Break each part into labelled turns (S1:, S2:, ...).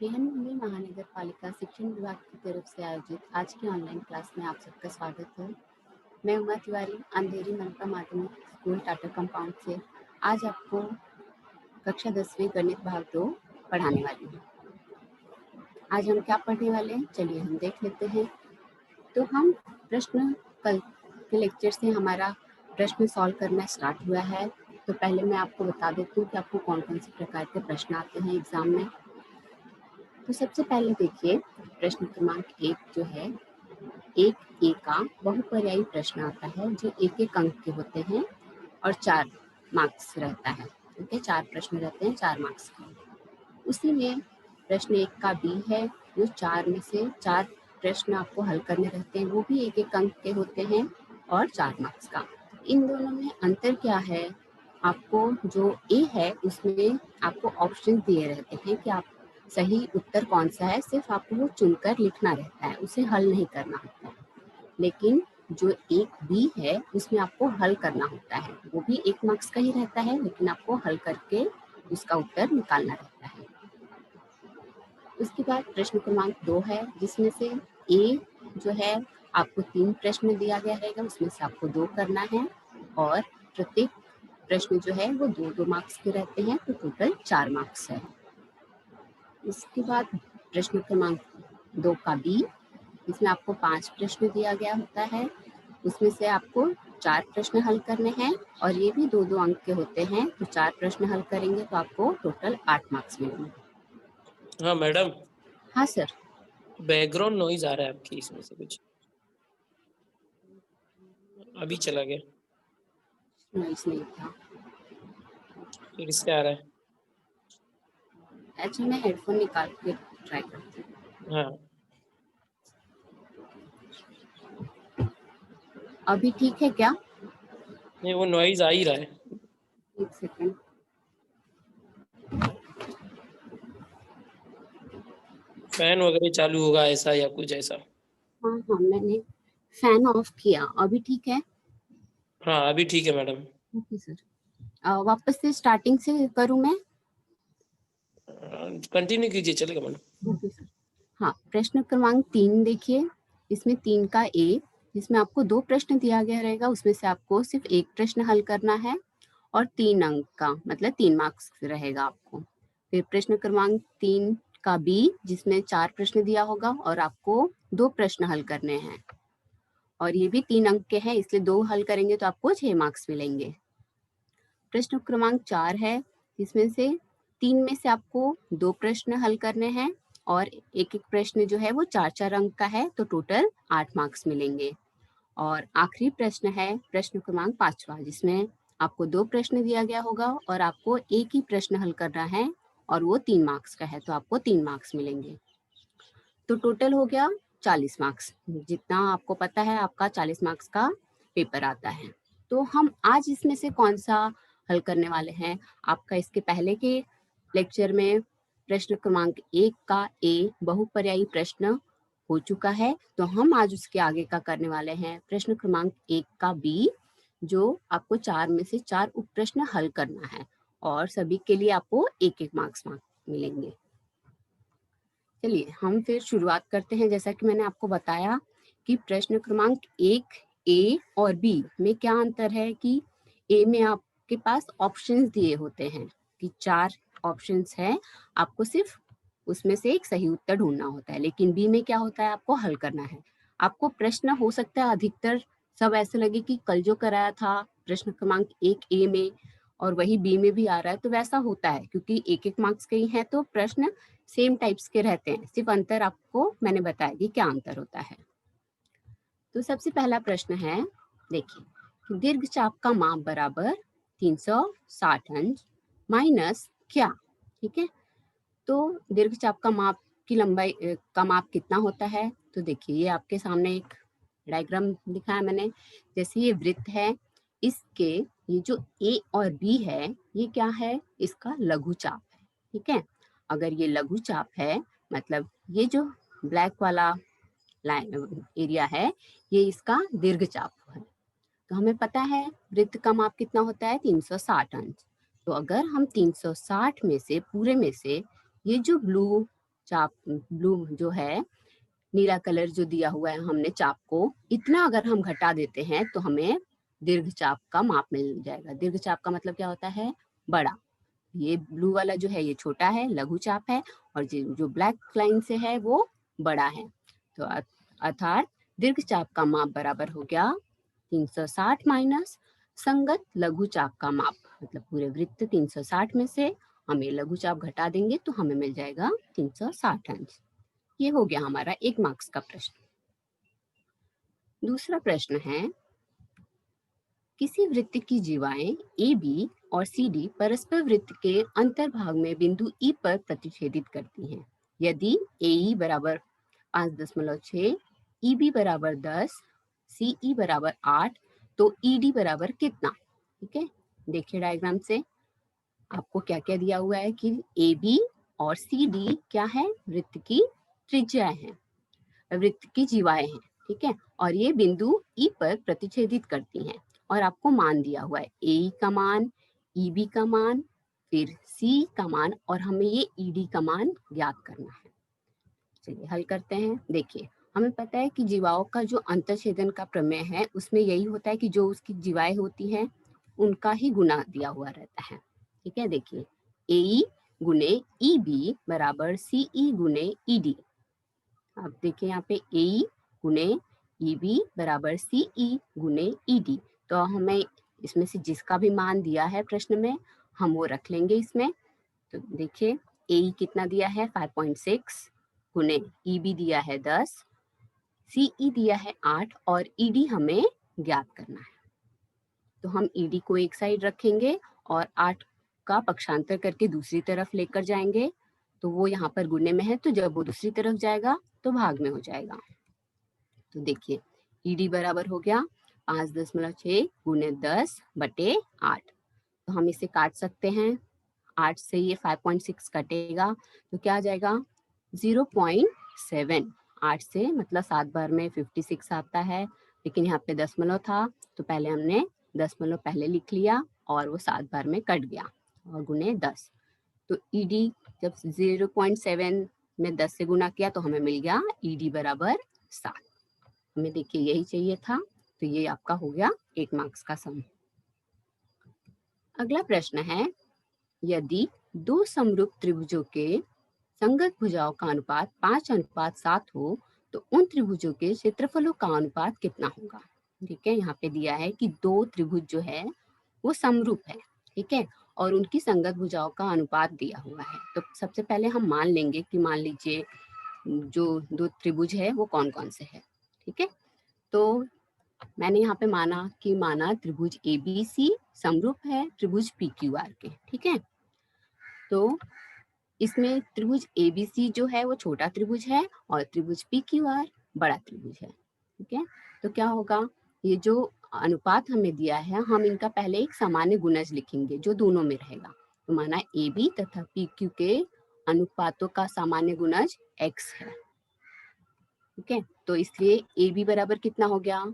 S1: बृहन मुंबई महानगर पालिका शिक्षण विभाग की तरफ से आयोजित आज की ऑनलाइन क्लास में आप सबका स्वागत है। मैं उमा तिवारी अंधेरी मनपा माध्यमिक स्कूल टाटा कंपाउंड से आज आपको कक्षा 10वीं गणित भाग 2 पढ़ाने वाली हूँ। आज हम क्या पढ़ने वाले हैं, चलिए हम देख लेते हैं। तो हम प्रश्न कल के लेक्चर से हमारा प्रश्न सॉल्व करना स्टार्ट हुआ है। तो पहले मैं आपको बता देती हूँ कि आपको कौन कौन से प्रकार के प्रश्न आते हैं एग्जाम में। तो सबसे पहले देखिए, प्रश्न क्रमांक 1 जो है, एक ए का बहुपर्यायी प्रश्न आता है जो एक एक अंक के होते हैं और 4 मार्क्स रहता है। ठीक है, 4 प्रश्न रहते हैं 4 मार्क्स के। उसी में प्रश्न 1 का बी है, जो 4 में से 4 प्रश्न आपको हल करने रहते हैं, वो भी एक एक अंक के होते हैं और 4 मार्क्स का। इन दोनों में अंतर क्या है? आपको जो ए है उसमें आपको ऑप्शन दिए रहते हैं कि आप सही उत्तर कौन सा है, सिर्फ आपको वो चुनकर लिखना रहता है, उसे हल नहीं करना होता है। लेकिन जो एक बी है उसमें आपको हल करना होता है, वो भी 1 मार्क्स का ही रहता है, लेकिन आपको हल करके उसका उत्तर निकालना रहता है। उसके बाद प्रश्न क्रमांक 2 है, जिसमें से ए जो है आपको 3 प्रश्न दिया गया रहेगा, उसमें से आपको 2 करना है और प्रत्येक प्रश्न जो है वो 2-2 मार्क्स के रहते हैं, तो टोटल 4 मार्क्स है। इसके बाद प्रश्न क्रमांक 2 का बी, इसमें आपको 5 प्रश्न दिया गया होता है, उसमें से आपको 4 प्रश्न हल करने हैं और ये भी 2-2 अंक के होते हैं, तो 4 प्रश्न हल करेंगे तो आपको टोटल 8 मार्क्स मिलेंगे।
S2: हाँ मैडम,
S1: हाँ सर।
S2: बैकग्राउंड नॉइज आ रहा है आपकी, इसमें से कुछ अभी चला गया,
S1: नॉइस नहीं था।
S2: फिर इससे आ रहा है।
S1: अच्छा, मैं हेडफोन निकाल के ट्राई करती हूँ।
S2: हाँ,
S1: अभी ठीक है क्या?
S2: नहीं वो नॉइज आ ही रहा है।
S1: एक सेकंड।
S2: फैन वगैरह चालू होगा ऐसा या कुछ ऐसा।
S1: हाँ हाँ, मैंने फैन ऑफ किया, अभी ठीक है।
S2: हाँ अभी ठीक है मैडम।
S1: Okay sir. वापस से स्टार्टिंग से करूँ मैं?
S2: कंटिन्यू कीजिए, चलेगा मैडम।
S1: Okay sir. हाँ, प्रश्न क्रमांक 3 देखिए, इसमें 3 का ए, जिसमें आपको 2 प्रश्न दिया गया रहेगा, उसमें से आपको सिर्फ 1 प्रश्न हल करना है और 3 अंक का मतलब 3 मार्क्स रहेगा आपको। फिर प्रश्न क्रमांक 3 का बी, जिसमें 4 प्रश्न दिया होगा और आपको 2 प्रश्न हल करने हैं और ये भी 3 अंक के हैं, इसलिए 2 हल करेंगे तो आपको 6 मार्क्स मिलेंगे। प्रश्न क्रमांक 4 है, जिसमें से 3 में से आपको 2 प्रश्न हल करने हैं और एक एक प्रश्न जो है वो 4-4 अंक का है, तो टोटल 8 मार्क्स मिलेंगे। और आखिरी प्रश्न है प्रश्न क्रमांक 5वां, जिसमें आपको 2 प्रश्न दिया गया होगा और आपको एक ही प्रश्न हल करना है और वो 3 मार्क्स का है, तो आपको 3 मार्क्स मिलेंगे। तो टोटल हो गया 40 मार्क्स, जितना आपको पता है आपका 40 मार्क्स का पेपर आता है। तो हम आज इसमें से कौन सा हल करने वाले हैं? आपका इसके पहले के लेक्चर में प्रश्न क्रमांक 1 का ए बहुपर्यायी प्रश्न हो चुका है, तो हम आज उसके आगे का करने वाले हैं प्रश्न क्रमांक 1 का बी, जो आपको 4 में से 4 उप प्रश्न हल करना है और सभी के लिए आपको 1-1 मार्क्स मिलेंगे। चलिए हम फिर शुरुआत करते हैं। जैसा कि मैंने आपको बताया कि प्रश्न क्रमांक 1 ए और बी में क्या अंतर है कि ए में आपके पास ऑप्शंस दिए होते हैं कि 4 ऑप्शंस हैं, आपको सिर्फ उसमें से एक सही उत्तर ढूंढना होता है, लेकिन बी में क्या होता है, आपको हल करना है। आपको प्रश्न हो सकता है अधिकतर सब ऐसे लगे कि कल जो कराया था प्रश्न क्रमांक 1 ए में और वही बी में भी आ रहा है, तो वैसा होता है क्योंकि 1-1 मार्क्स के ही हैं, तो प्रश्न सेम टाइप्स के रहते हैं, सिर्फ अंतर आपको मैंने बताया कि क्या अंतर होता है। तो सबसे पहला प्रश्न है, देखिए कि दीर्घ चाप का माप बराबर 360 अंश माइनस क्या। ठीक है, तो दीर्घ चाप का माप की लंबाई का माप कितना होता है? तो देखिए ये आपके सामने एक डायग्राम दिखा है मैंने। जैसे ये वृत्त है, इसके ये जो ए और बी है ये क्या है, इसका लघु चाप है। ठीक है, अगर ये लघु चाप है मतलब ये जो ब्लैक वाला लाइन एरिया है ये इसका दीर्घ चाप है। तो हमें पता है वृत्त का माप कितना होता है, 360 अंश। तो अगर हम 360 में से पूरे में से ये जो ब्लू चाप ब्लू जो है, नीला कलर जो दिया हुआ है हमने चाप को, इतना अगर हम घटा देते हैं तो हमें दीर्घ चाप का माप मिल जाएगा। दीर्घ चाप का मतलब क्या होता है? बड़ा। ये ब्लू वाला जो है ये छोटा है, लघु चाप है, और जो ब्लैक लाइन से है वो बड़ा है। तो अर्थात दीर्घ चाप का माप बराबर हो गया 360 माइनस संगत लघु चाप का माप। मतलब पूरे वृत्त 360 में से हमें लघु चाप घटा देंगे तो हमें मिल जाएगा 360 अंश। ये हो गया हमारा 1 मार्क्स का प्रश्न। दूसरा प्रश्न है, किसी वृत्त की जीवाएं ए बी और सी डी परस्पर वृत्त के अंतर्भाग में बिंदु ई पर प्रतिच्छेदित करती हैं। यदि ए ई बराबर 5.6, ई बी बराबर 10, सी ई बराबर 8, तो ई डी बराबर कितना? ठीक है, देखिए डायग्राम से आपको क्या क्या दिया हुआ है कि ए बी और सी डी क्या है? वृत्त की त्रिज्या है, वृत्त की जीवाएं हैं। ठीक है, और ये बिंदु ई पर प्रतिच्छेदित करती हैं, और आपको मान दिया हुआ है ए का मान, ई बी का मान, फिर सी का मान, और हमें ये ई डी का मान ज्ञात करना है। चलिए हल करते हैं। देखिए, हमें पता है कि जीवाओं का जो अंतःछेदन का प्रमेय है उसमें यही होता है कि जो उसकी जीवाएं होती हैं उनका ही गुना दिया हुआ रहता है। ठीक है, देखिए ए गुने ई बी बराबर सी ई गुने ई डी। अब देखिए यहाँ पे ए गुने ई बी बराबर सी ई गुने ई डी। तो हमें इसमें से जिसका भी मान दिया है प्रश्न में हम वो रख लेंगे इसमें। तो देखिए ए कितना दिया है 5.6 गुने ई बी दिया है 10, सी ई दिया है 8 और ई डी हमें ज्ञात करना है। तो हम ई डी को एक साइड रखेंगे और 8 का पक्षांतर करके दूसरी तरफ लेकर जाएंगे। तो वो यहाँ पर गुणे में है, तो जब वो दूसरी तरफ जाएगा तो भाग में हो जाएगा। तो देखिए ई डी बराबर हो गया 5.6 गुने 10 बटे 8। तो हम इसे काट सकते हैं, 8 से ये 5.6 कटेगा तो क्या आ जाएगा 0.7। 8 से मतलब 7 बार में 56 आता है, लेकिन यहाँ पे दशमलव था तो पहले हमने दशमलव पहले लिख लिया और वो 7 बार में कट गया और गुने 10। तो ई डी जब 0.7 में 10 से गुना किया तो हमें मिल गया ई डी बराबर 7। हमें देखिए यही चाहिए था, तो ये आपका हो गया 1 मार्क्स का सम। अगला प्रश्न है, यदि दो समरूप त्रिभुजों के संगत भुजाओं का अनुपात 5:7 हो तो उन त्रिभुजों के क्षेत्रफलों का अनुपात कितना होगा? ठीक है, यहाँ पे दिया है कि दो त्रिभुज जो है वो समरूप है। ठीक है, और उनकी संगत भुजाओं का अनुपात दिया हुआ है। तो सबसे पहले हम मान लेंगे कि मान लीजिए जो दो त्रिभुज है वो कौन कौन से है। ठीक है, तो मैंने यहाँ पे माना त्रिभुज एबीसी समरूप है त्रिभुज पीक्यूआर के। ठीक है, तो इसमें त्रिभुज एबीसी जो है वो छोटा त्रिभुज है और त्रिभुज पीक्यूआर बड़ा त्रिभुज है। ठीक है, तो क्या होगा, ये जो अनुपात हमें दिया है हम इनका पहले एक सामान्य गुणज लिखेंगे जो दोनों में रहेगा। तो माना ए बी तथा पी क्यू के अनुपातों का सामान्य गुणज x है। ठीक है, तो इसलिए ए बी बराबर कितना हो गया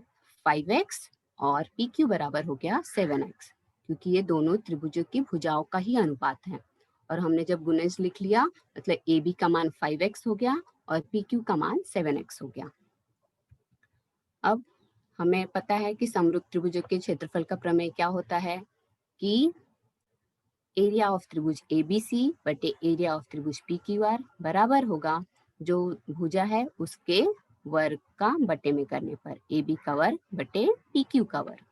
S1: 5x और पी क्यू बराबर हो गया 7x, क्योंकि ये दोनों त्रिभुजों की भुजाओं का ही अनुपात है। और हमने जब गुणज लिख लिया मतलब ए बी का मान 5x हो गया और पी क्यू का मान 7x हो गया। अब हमें पता है कि समरूप त्रिभुजों के क्षेत्रफल का प्रमेय क्या होता है कि एरिया ऑफ त्रिभुज एबीसी बटे एरिया ऑफ त्रिभुज पीक्यूआर बराबर होगा जो भुजा है उसके वर्ग का बटे में करने पर, ए बी का वर्ग बटे पी क्यू का वर्ग।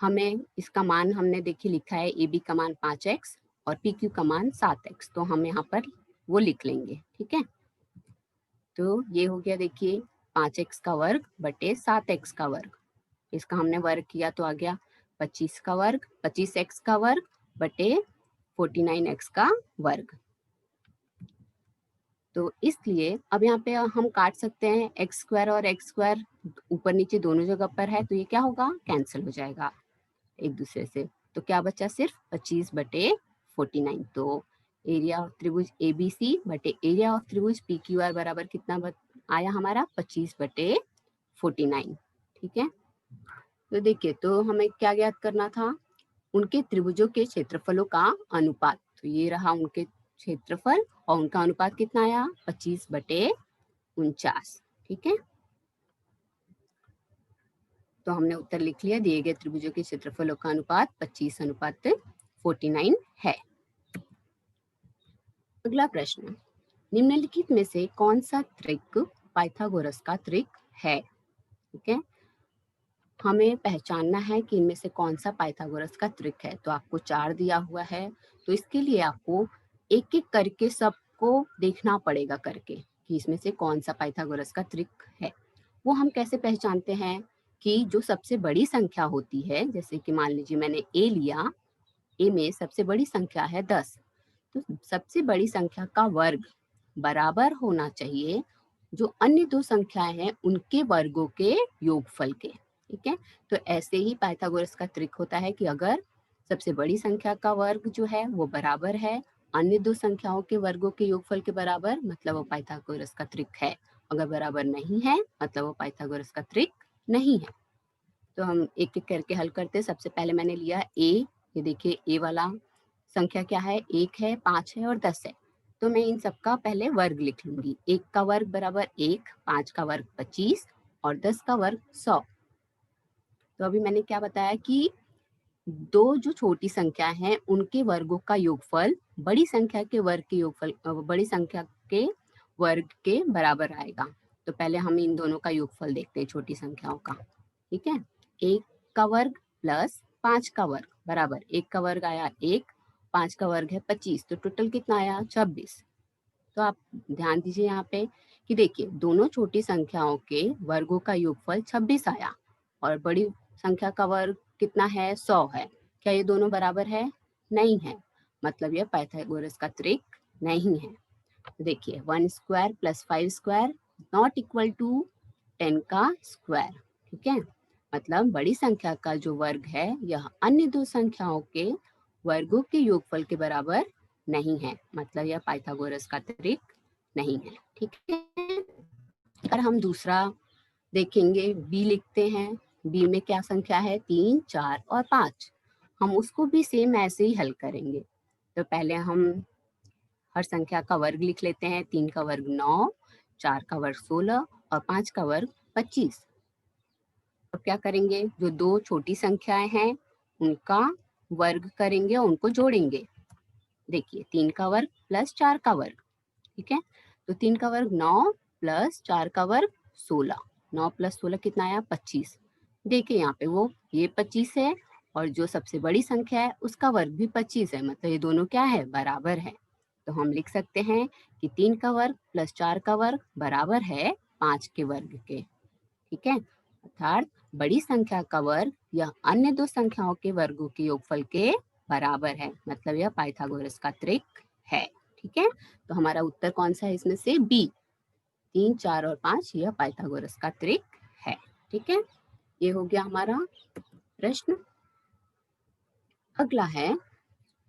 S1: हमें इसका मान हमने देखिए लिखा है ए बी का मान 5x और पी क्यू का मान 7x, तो हम यहाँ पर वो लिख लेंगे। ठीक है, तो ये हो गया देखिए 5x का वर्ग बटे 7x का वर्ग। इसका हमने वर्ग किया तो आ गया 25 का वर्ग, 25x का वर्ग बटे 49x का वर्ग। तो इसलिए अब यहाँ पे हम काट सकते हैं एक्स स्क्वायर और एक्स स्क्वायर ऊपर नीचे दोनों जगह पर है, तो ये क्या होगा कैंसिल हो जाएगा एक दूसरे से। तो क्या बचा सिर्फ 25 बटे 49। तो एरिया ऑफ त्रिभुज एबीसी बटे एरिया ऑफ त्रिभुज पीक्यूआर बराबर कितना आया हमारा 25 बटे 49। ठीक है, तो देखिए तो हमें क्या ज्ञात करना था, उनके त्रिभुजों के क्षेत्रफलों का अनुपात। तो ये रहा उनके क्षेत्रफल और उनका अनुपात कितना आया 25/49। ठीक है, तो हमने उत्तर लिख लिया, दिए गए त्रिभुजों के क्षेत्रफलों का अनुपात 25/49 है। अगला प्रश्न, निम्नलिखित में से कौन सा त्रिक पाइथागोरस का त्रिक है? ठीक है, हमें पहचानना है कि इनमें से कौन सा पाइथागोरस का त्रिक है। तो आपको 4 दिया हुआ है, तो इसके लिए आपको एक एक करके सबको देखना पड़ेगा करके कि इसमें से कौन सा पाइथागोरस का त्रिक है। वो हम कैसे पहचानते हैं कि जो सबसे बड़ी संख्या होती है, जैसे कि मान लीजिए मैंने ए लिया, ए में सबसे बड़ी संख्या है 10, तो सबसे बड़ी संख्या का वर्ग बराबर होना चाहिए जो अन्य दो संख्याएं हैं उनके वर्गों के योगफल के। ठीक है, तो ऐसे ही पाइथागोरस का ट्रिक होता है कि अगर सबसे बड़ी संख्या का वर्ग जो है वो बराबर है अन्य दो संख्याओं के वर्गों के योगफल के बराबर, मतलब वो पाइथागोरस का ट्रिक है। अगर बराबर नहीं है मतलब वो पाइथागोरस का ट्रिक नहीं है। तो हम एक एक करके हल करते हैं। सबसे पहले मैंने लिया ए, ये देखिए ए वाला संख्या क्या है, 1 है, 5 है और 10 है। तो मैं इन सबका पहले वर्ग लिख लूंगी। 1 का वर्ग बराबर 1, 5 का वर्ग 25 और 10 का वर्ग 100। तो अभी मैंने क्या बताया कि दो जो छोटी संख्या हैं उनके वर्गों का योगफल बड़ी संख्या के वर्ग के योगफल बड़ी संख्या के वर्ग के बराबर आएगा। तो पहले हम इन दोनों का योगफल देखते हैं छोटी संख्याओं का। ठीक है, 1 का वर्ग प्लस 5 का वर्ग बराबर 1 का वर्ग आया 1, 5 का वर्ग है 25, तो टोटल कितना आया 26। तो आप ध्यान दीजिए यहाँ पे कि देखिए दोनों छोटी संख्याओं के वर्गों का योगफल 26 आया और बड़ी संख्या का वर्ग कितना है 100 है। क्या ये दोनों बराबर है? नहीं है, मतलब यह पाइथागोरस का त्रिक नहीं है। देखिए 1 square plus 5 square not equal to 10 का स्क्वायर। ठीक है, मतलब बड़ी संख्या का जो वर्ग है यह अन्य दो संख्याओं के वर्गों के योगफल के बराबर नहीं है, मतलब यह पाइथागोरस का त्रिक नहीं है। ठीक है, अगर हम दूसरा देखेंगे, बी लिखते हैं। बी में क्या संख्या है 3, 4 और 5। हम उसको भी सेम ऐसे ही हल करेंगे। तो पहले हम हर संख्या का वर्ग लिख लेते हैं। 3 का वर्ग 9, 4 का वर्ग 16 और 5 का वर्ग 25। अब क्या करेंगे, जो दो छोटी संख्याएं हैं उनका वर्ग करेंगे और उनको जोड़ेंगे। देखिए 3 का वर्ग प्लस 4 का वर्ग। ठीक है, तो 3 का वर्ग 9 प्लस 4 का वर्ग 16। 9 प्लस 16 कितना आया 25। देखिए यहाँ पे वो ये 25 है और जो सबसे बड़ी संख्या है उसका वर्ग भी 25 है, मतलब ये दोनों क्या है बराबर है। तो हम लिख सकते हैं कि 3 का वर्ग प्लस 4 का वर्ग बराबर है 5 के वर्ग के। ठीक है, अर्थात बड़ी संख्या का वर्ग यह अन्य दो संख्याओं के वर्गों के योगफल के बराबर है, मतलब यह पाइथागोरस का त्रिक है। ठीक है, तो हमारा उत्तर कौन सा है इसमें से? बी, 3, 4 और 5 यह पाइथागोरस का त्रिक है। ठीक है, ये हो गया हमारा प्रश्न। अगला है,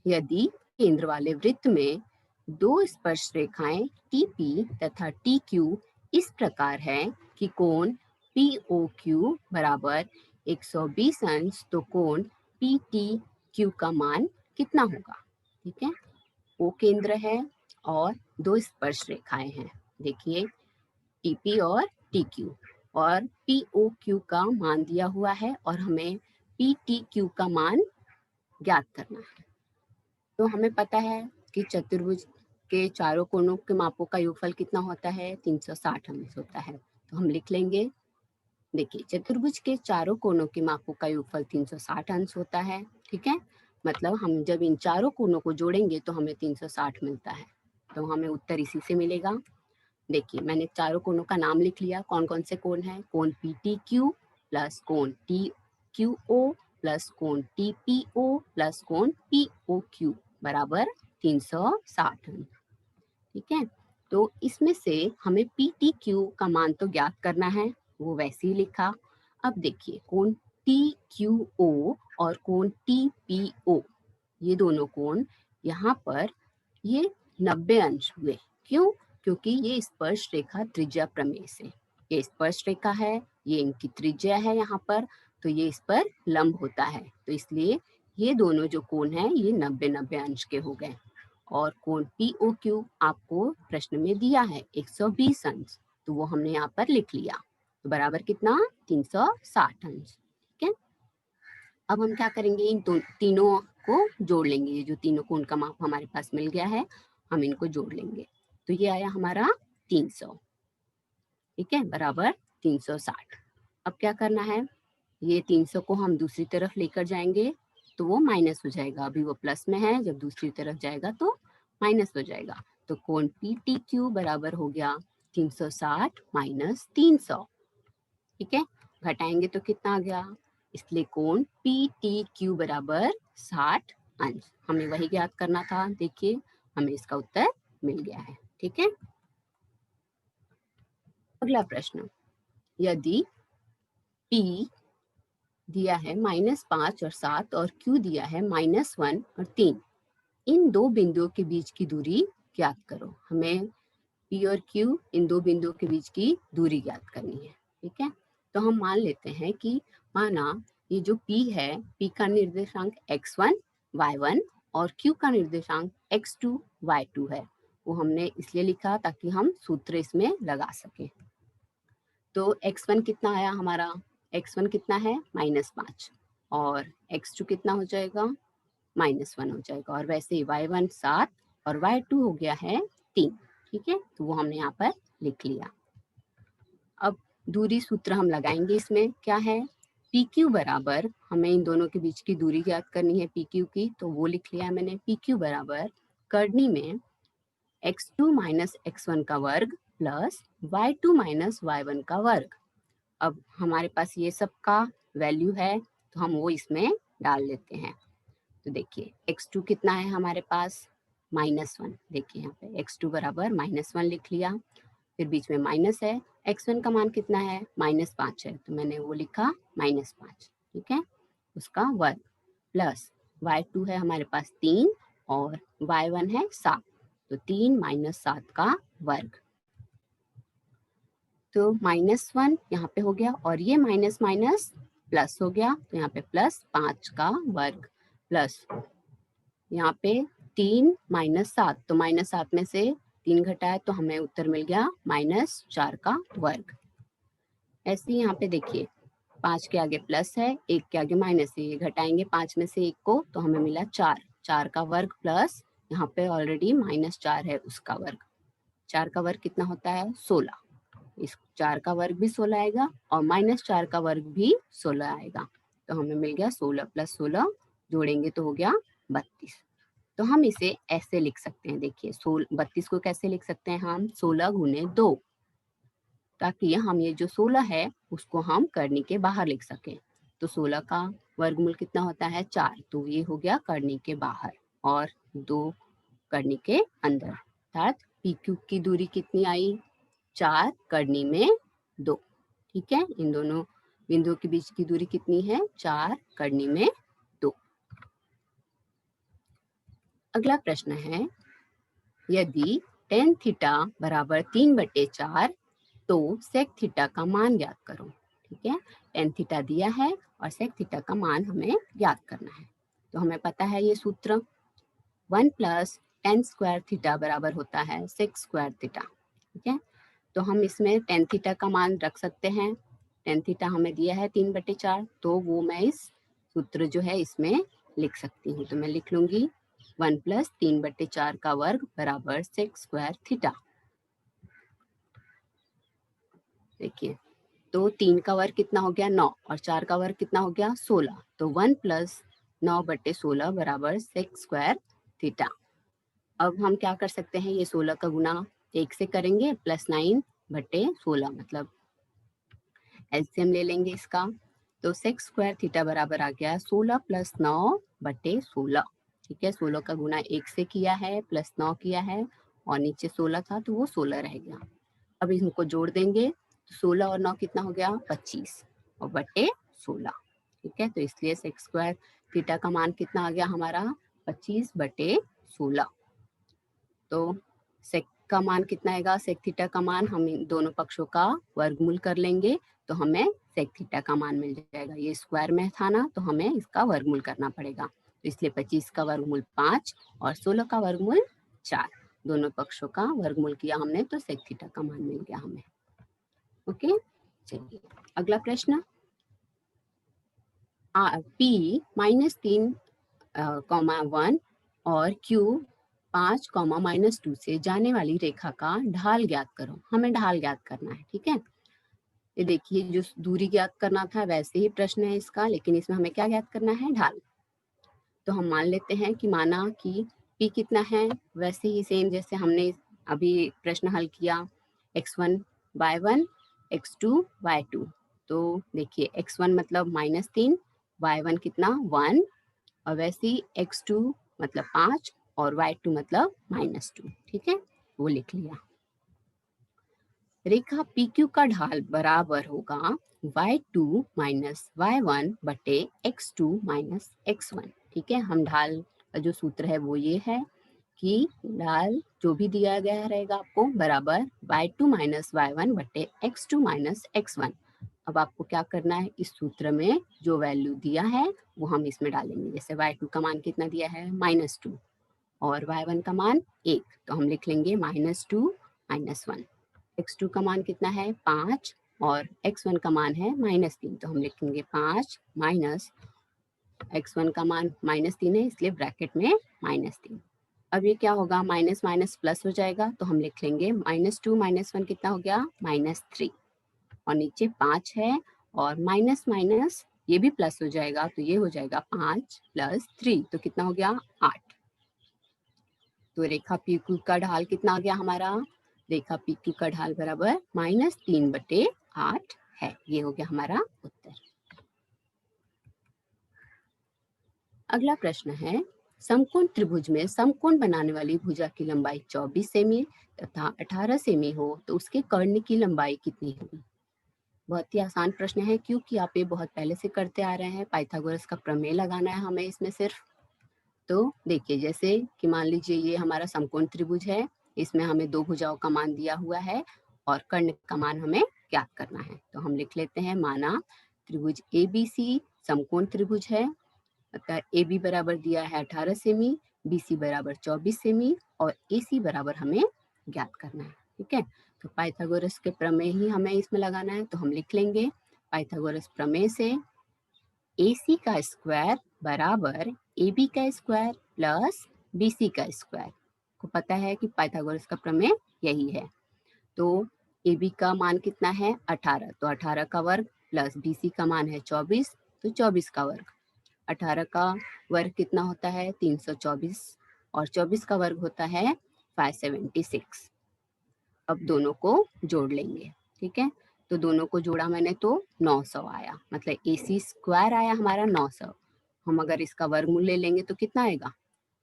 S1: यदि केंद्र वाले वृत्त में दो स्पर्श रेखाएं TP तथा TQ इस प्रकार है कि कोण POQ बराबर 120 अंश, तो कोण PTQ का मान कितना होगा? ठीक है, O केंद्र है और दो स्पर्श रेखाएं हैं, देखिए TP और TQ, और POQ का मान दिया हुआ है और हमें PTQ का मान ज्ञात करना है। तो हमें पता है कि चतुर्भुज के चारों कोणों के मापों का योगफल कितना होता है 360 अंश होता है। तो हम लिख लेंगे, देखिए चतुर्भुज के चारों कोणों के मापों का योगफल 360 अंश होता है। ठीक है, मतलब हम जब इन चारों कोणों को जोड़ेंगे तो हमें 360 मिलता है, तो हमें उत्तर इसी से मिलेगा। देखिए मैंने चारों कोणों का नाम लिख लिया, कौन कौन से कोण हैं, कोण PTQ प्लस कोण TQO प्लस कोण TPO प्लस कोण POQ बराबर 360 अंश। ठीक है, तो इसमें से हमें PTQ का मान तो ज्ञात करना है, वो वैसे ही लिखा। अब देखिए कोण TQO और कोण TPO, ये दोनों कोण यहाँ पर ये 90 अंश हुए। क्यों? क्योंकि ये स्पर्श रेखा त्रिज्या प्रमेय से, ये स्पर्श रेखा है, ये इनकी त्रिज्या है यहाँ पर, तो ये इस पर लंब होता है, तो इसलिए ये दोनों जो कोण हैं ये 90-90 अंश के हो गए। और कोण POQ आपको प्रश्न में दिया है 120 अंश, तो वो हमने यहाँ पर लिख लिया, तो बराबर कितना 360 अंश। ठीक है, अब हम क्या करेंगे, इन तीनों को जोड़ लेंगे। ये जो तीनों कोण का माप हमारे पास मिल गया है, हम इनको जोड़ लेंगे, तो ये आया हमारा 300। ठीक है, बराबर 360। अब क्या करना है, ये 300 को हम दूसरी तरफ लेकर जाएंगे तो वो माइनस हो जाएगा। अभी वो प्लस में है, जब दूसरी तरफ जाएगा तो माइनस हो जाएगा। तो कोण PTQ बराबर हो गया 360 माइनस 300। ठीक है, घटाएंगे तो कितना आ गया, इसलिए कोण PTQ बराबर 60 अंश। हमें वही ज्ञात करना था। देखिए हमें इसका उत्तर मिल गया है। ठीक है, अगला प्रश्न, यदि P दिया है -5 और 7 और Q दिया है -1 और 3, इन दो बिंदुओं के बीच की दूरी ज्ञात करो। हमें P और Q इन दो बिंदुओं के बीच की दूरी ज्ञात करनी है। ठीक है, तो हम मान लेते हैं कि माना ये जो P है, P का निर्देशांक x1 y1 और Q का निर्देशांक x2 y2 है। वो हमने इसलिए लिखा ताकि हम सूत्र इसमें लगा सकें। तो x1 कितना आया हमारा, x1 कितना है -5 और x2 कितना हो जाएगा -1 हो जाएगा, और वैसे ही y1 7 और y2 हो गया है 3। ठीक है, तो वो हमने यहाँ पर लिख लिया। अब दूरी सूत्र हम लगाएंगे, इसमें क्या है, PQ बराबर, हमें इन दोनों के बीच की दूरी ज्ञात करनी है PQ की, तो वो लिख लिया मैंने। PQ बराबर करनी में x2 माइनस x1 का वर्ग प्लस y2 माइनस y1 का वर्ग। अब हमारे पास ये सब का वैल्यू है, तो हम वो इसमें डाल लेते हैं। तो देखिए x2 कितना है हमारे पास -1, देखिए यहाँ पे x2 बराबर -1 लिख लिया, फिर बीच में माइनस है, x1 का मान कितना है -5 है, तो मैंने वो लिखा -5। ठीक है, उसका वर्ग प्लस y2 है हमारे पास 3 और y1 है 7, तो 3 माइनस 7 का वर्ग। तो -1 यहाँ पे हो गया, और ये माइनस माइनस प्लस हो गया, तो यहाँ पे +5 का वर्ग प्लस यहाँ पे 3 माइनस 7, तो -7 में से 3 घटाए तो हमें उत्तर मिल गया -4 का वर्ग। ऐसे ही यहाँ पे देखिए 5 के आगे प्लस है, 1 के आगे माइनस है, ये घटाएंगे 5 में से 1 को तो हमें मिला 4, 4 का वर्ग प्लस यहाँ पे ऑलरेडी -4 है उसका वर्ग। 4 का वर्ग कितना होता है 16, इस 4 का वर्ग भी 16 आएगा और -4 का वर्ग भी 16 आएगा, तो हमें मिल गया 16 + 16 जोड़ेंगे तो हो गया 32। तो हम इसे ऐसे लिख सकते हैं, देखिए 32 को कैसे लिख सकते हैं हम, 16 गुने 2, ताकि हम ये जो 16 है उसको हम करनी के बाहर लिख सकें। तो 16 का वर्गमूल कितना होता है 4, तो ये हो गया करनी के बाहर और 2 करनी के अंदर, अर्थात PQ की दूरी कितनी आई 4 करनी में 2। ठीक है, इन दोनों बिंदुओं के बीच की दूरी कितनी है 4 करनी में 2। अगला प्रश्न है, यदि tan थीटा बराबर 3/4 तो sec थीटा का मान ज्ञात करो। ठीक है, tan थीटा दिया है और sec थीटा का मान हमें ज्ञात करना है। तो हमें पता है ये सूत्र 1 + tan स्क्वायर थीटा बराबर होता है sec स्क्वायर थीटा। ठीक है, तो हम इसमें tan थीटा का मान रख सकते हैं। tan थीटा हमें दिया है 3/4, तो वो मैं इस सूत्र जो है इसमें लिख सकती हूँ। तो मैं लिख लूंगी 1 + 3/4 का वर्ग बराबर sec स्क्वायर थीटा। देखिए, तो 3 का वर्ग कितना हो गया 9 और 4 का वर्ग कितना हो गया 16, तो 1 + 9/16 बराबर sec स्क्वायर थीटा। अब हम क्या कर सकते हैं, ये 16 का गुना 1 से करेंगे +9/16, मतलब एलसीएम ले लेंगे इसका, तो sec स्क्वायर थीटा बराबर आ गया 16 + 9/16। ठीक है, 16 का गुना 1 से किया है +9 किया है और नीचे 16 था तो वो 16 रह गया। अब इनको जोड़ देंगे, 16 और 9 कितना हो गया 25 और बटे 16। ठीक है, तो इसलिए sec स्क्वायर थीटा का मान कितना आ गया हमारा 25/16। तो sec का मान कितना आएगा, sec थीटा का मान हम इन दोनों पक्षों का वर्गमूल कर लेंगे तो हमें sec थीटा का मान मिल जाएगा। ये स्क्वायर में था ना, तो हमें इसका वर्गमूल करना पड़ेगा, तो इसलिए 25 का वर्गमूल 5 और 16 का वर्गमूल 4। दोनों पक्षों का वर्गमूल किया हमने तो सेक थीटा का मान मिल गया हमें। ओके, चलिए अगला प्रश्न। P -3, और Q 5, -2 से जाने वाली रेखा का ढाल ज्ञात करो। हमें ढाल ज्ञात करना है, ठीक है। ये देखिए जो दूरी ज्ञात करना था वैसे ही प्रश्न है इसका, लेकिन इसमें हमें क्या ज्ञात करना है, ढाल। तो हम मान लेते हैं कि माना कि P कितना है, वैसे ही सेम जैसे हमने अभी प्रश्न हल किया, x1 y1 x2 y2। तो देखिए x1 मतलब -3, y1 कितना 1, और वैसे ही x2 मतलब 5 और y2 मतलब -2, ठीक है, वो लिख लिया। रेखा PQ का ढाल बराबर होगा y2 y1 बटे x2 x1। ठीक है, हम ढाल का जो सूत्र है वो ये है कि ढाल जो भी दिया गया रहेगा आपको बराबर y2 y1 बटे x2 x1। अब आपको क्या करना है, इस सूत्र में जो वैल्यू दिया है वो हम इसमें डालेंगे। जैसे y2 का मान कितना दिया है -2 और y1 का मान 1, तो हम लिख लेंगे -2 -1। x2 का मान कितना है 5 और x1 का मान है -3, तो हम लिखेंगे 5 माइनस x1 का मान -3 है इसलिए ब्रैकेट में -3। अब ये क्या होगा, माइनस माइनस प्लस हो जाएगा, तो हम लिख लेंगे -2 -1 कितना हो गया -3, और नीचे 5 है और माइनस माइनस ये भी प्लस हो जाएगा, तो ये हो जाएगा 5 + 3, तो कितना हो गया 8। तो रेखा PQ का ढाल कितना आ गया हमारा, रेखा PQ का ढाल बराबर -3/8 है। ये हो गया हमारा उत्तर। अगला प्रश्न है, समकोण त्रिभुज में समकोण बनाने वाली भुजा की लंबाई 24 सेमी तथा 18 सेमी हो तो उसके कर्ण की लंबाई कितनी होगी। बहुत ही आसान प्रश्न है क्योंकि आप ये बहुत पहले से करते आ रहे हैं। पाइथागोरस का प्रमेय लगाना है हमें इसमें सिर्फ। तो देखिए जैसे कि मान लीजिए ये हमारा समकोण त्रिभुज है, इसमें हमें दो भुजाओं का मान दिया हुआ है और कर्ण का मान हमें ज्ञात करना है। तो हम लिख लेते हैं, माना त्रिभुज ABC समकोण त्रिभुज है, अतः AB बराबर दिया है 18 सेमी, BC बराबर 24 सेमी और AC बराबर हमें ज्ञात करना है। ठीक है, तो पाइथागोरस के प्रमेय ही हमें इसमें लगाना है, तो हम लिख लेंगे पाइथागोरस प्रमेय से AC का स्क्वायर बराबर AB का स्क्वायर प्लस BC का स्क्वायर। को पता है कि पाइथागोरस का प्रमेय यही है। तो AB का मान कितना है 18, तो 18 का वर्ग प्लस BC का मान है 24, तो 24 का वर्ग। 18 का वर्ग कितना होता है 324 और 24 का वर्ग होता है 576। अब दोनों को जोड़ लेंगे। ठीक है, तो दोनों को जोड़ा मैंने तो 900 आया, मतलब AC स्क्वायर आया हमारा 900। हम अगर इसका वर्गमूल ले लेंगे तो कितना आएगा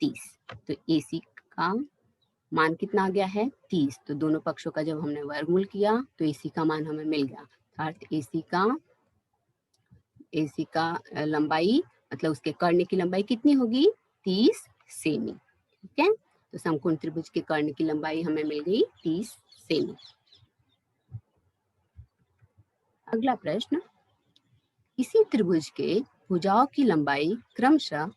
S1: 30, तो AC का मान कितना आ गया है 30। तो दोनों पक्षों का जब हमने वर्गमूल किया तो AC का मान हमें मिल गया, अर्थात AC का लंबाई मतलब उसके कर्ण की लंबाई कितनी होगी 30 सेमी। ठीक है, तो समकोण त्रिभुज के कर्ण की लंबाई हमें मिल गई 30 सेमी। अगला प्रश्न, इसी त्रिभुज के भुजाओं की लंबाई क्रमशः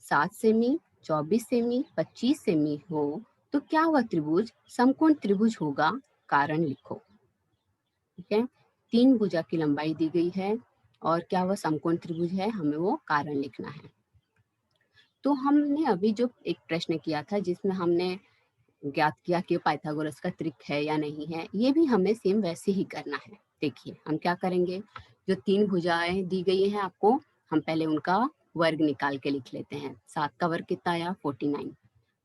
S1: 7 सेमी 24 सेमी 25 सेमी हो तो क्या वह त्रिभुज समकोण त्रिभुज होगा, कारण लिखो। ठीक है, 3 भुजा की लंबाई दी गई है और क्या वह समकोण त्रिभुज है, हमें वो कारण लिखना है। तो हमने अभी जो एक प्रश्न किया था जिसमें हमने ज्ञात किया कि पाइथागोरस का त्रिक है या नहीं है, ये भी हमें सेम वैसे ही करना है। देखिए हम क्या करेंगे, जो 3 भुजाएं दी गई हैं आपको, हम पहले उनका वर्ग निकाल के लिख लेते हैं। 7 का वर्ग कितना आया 49,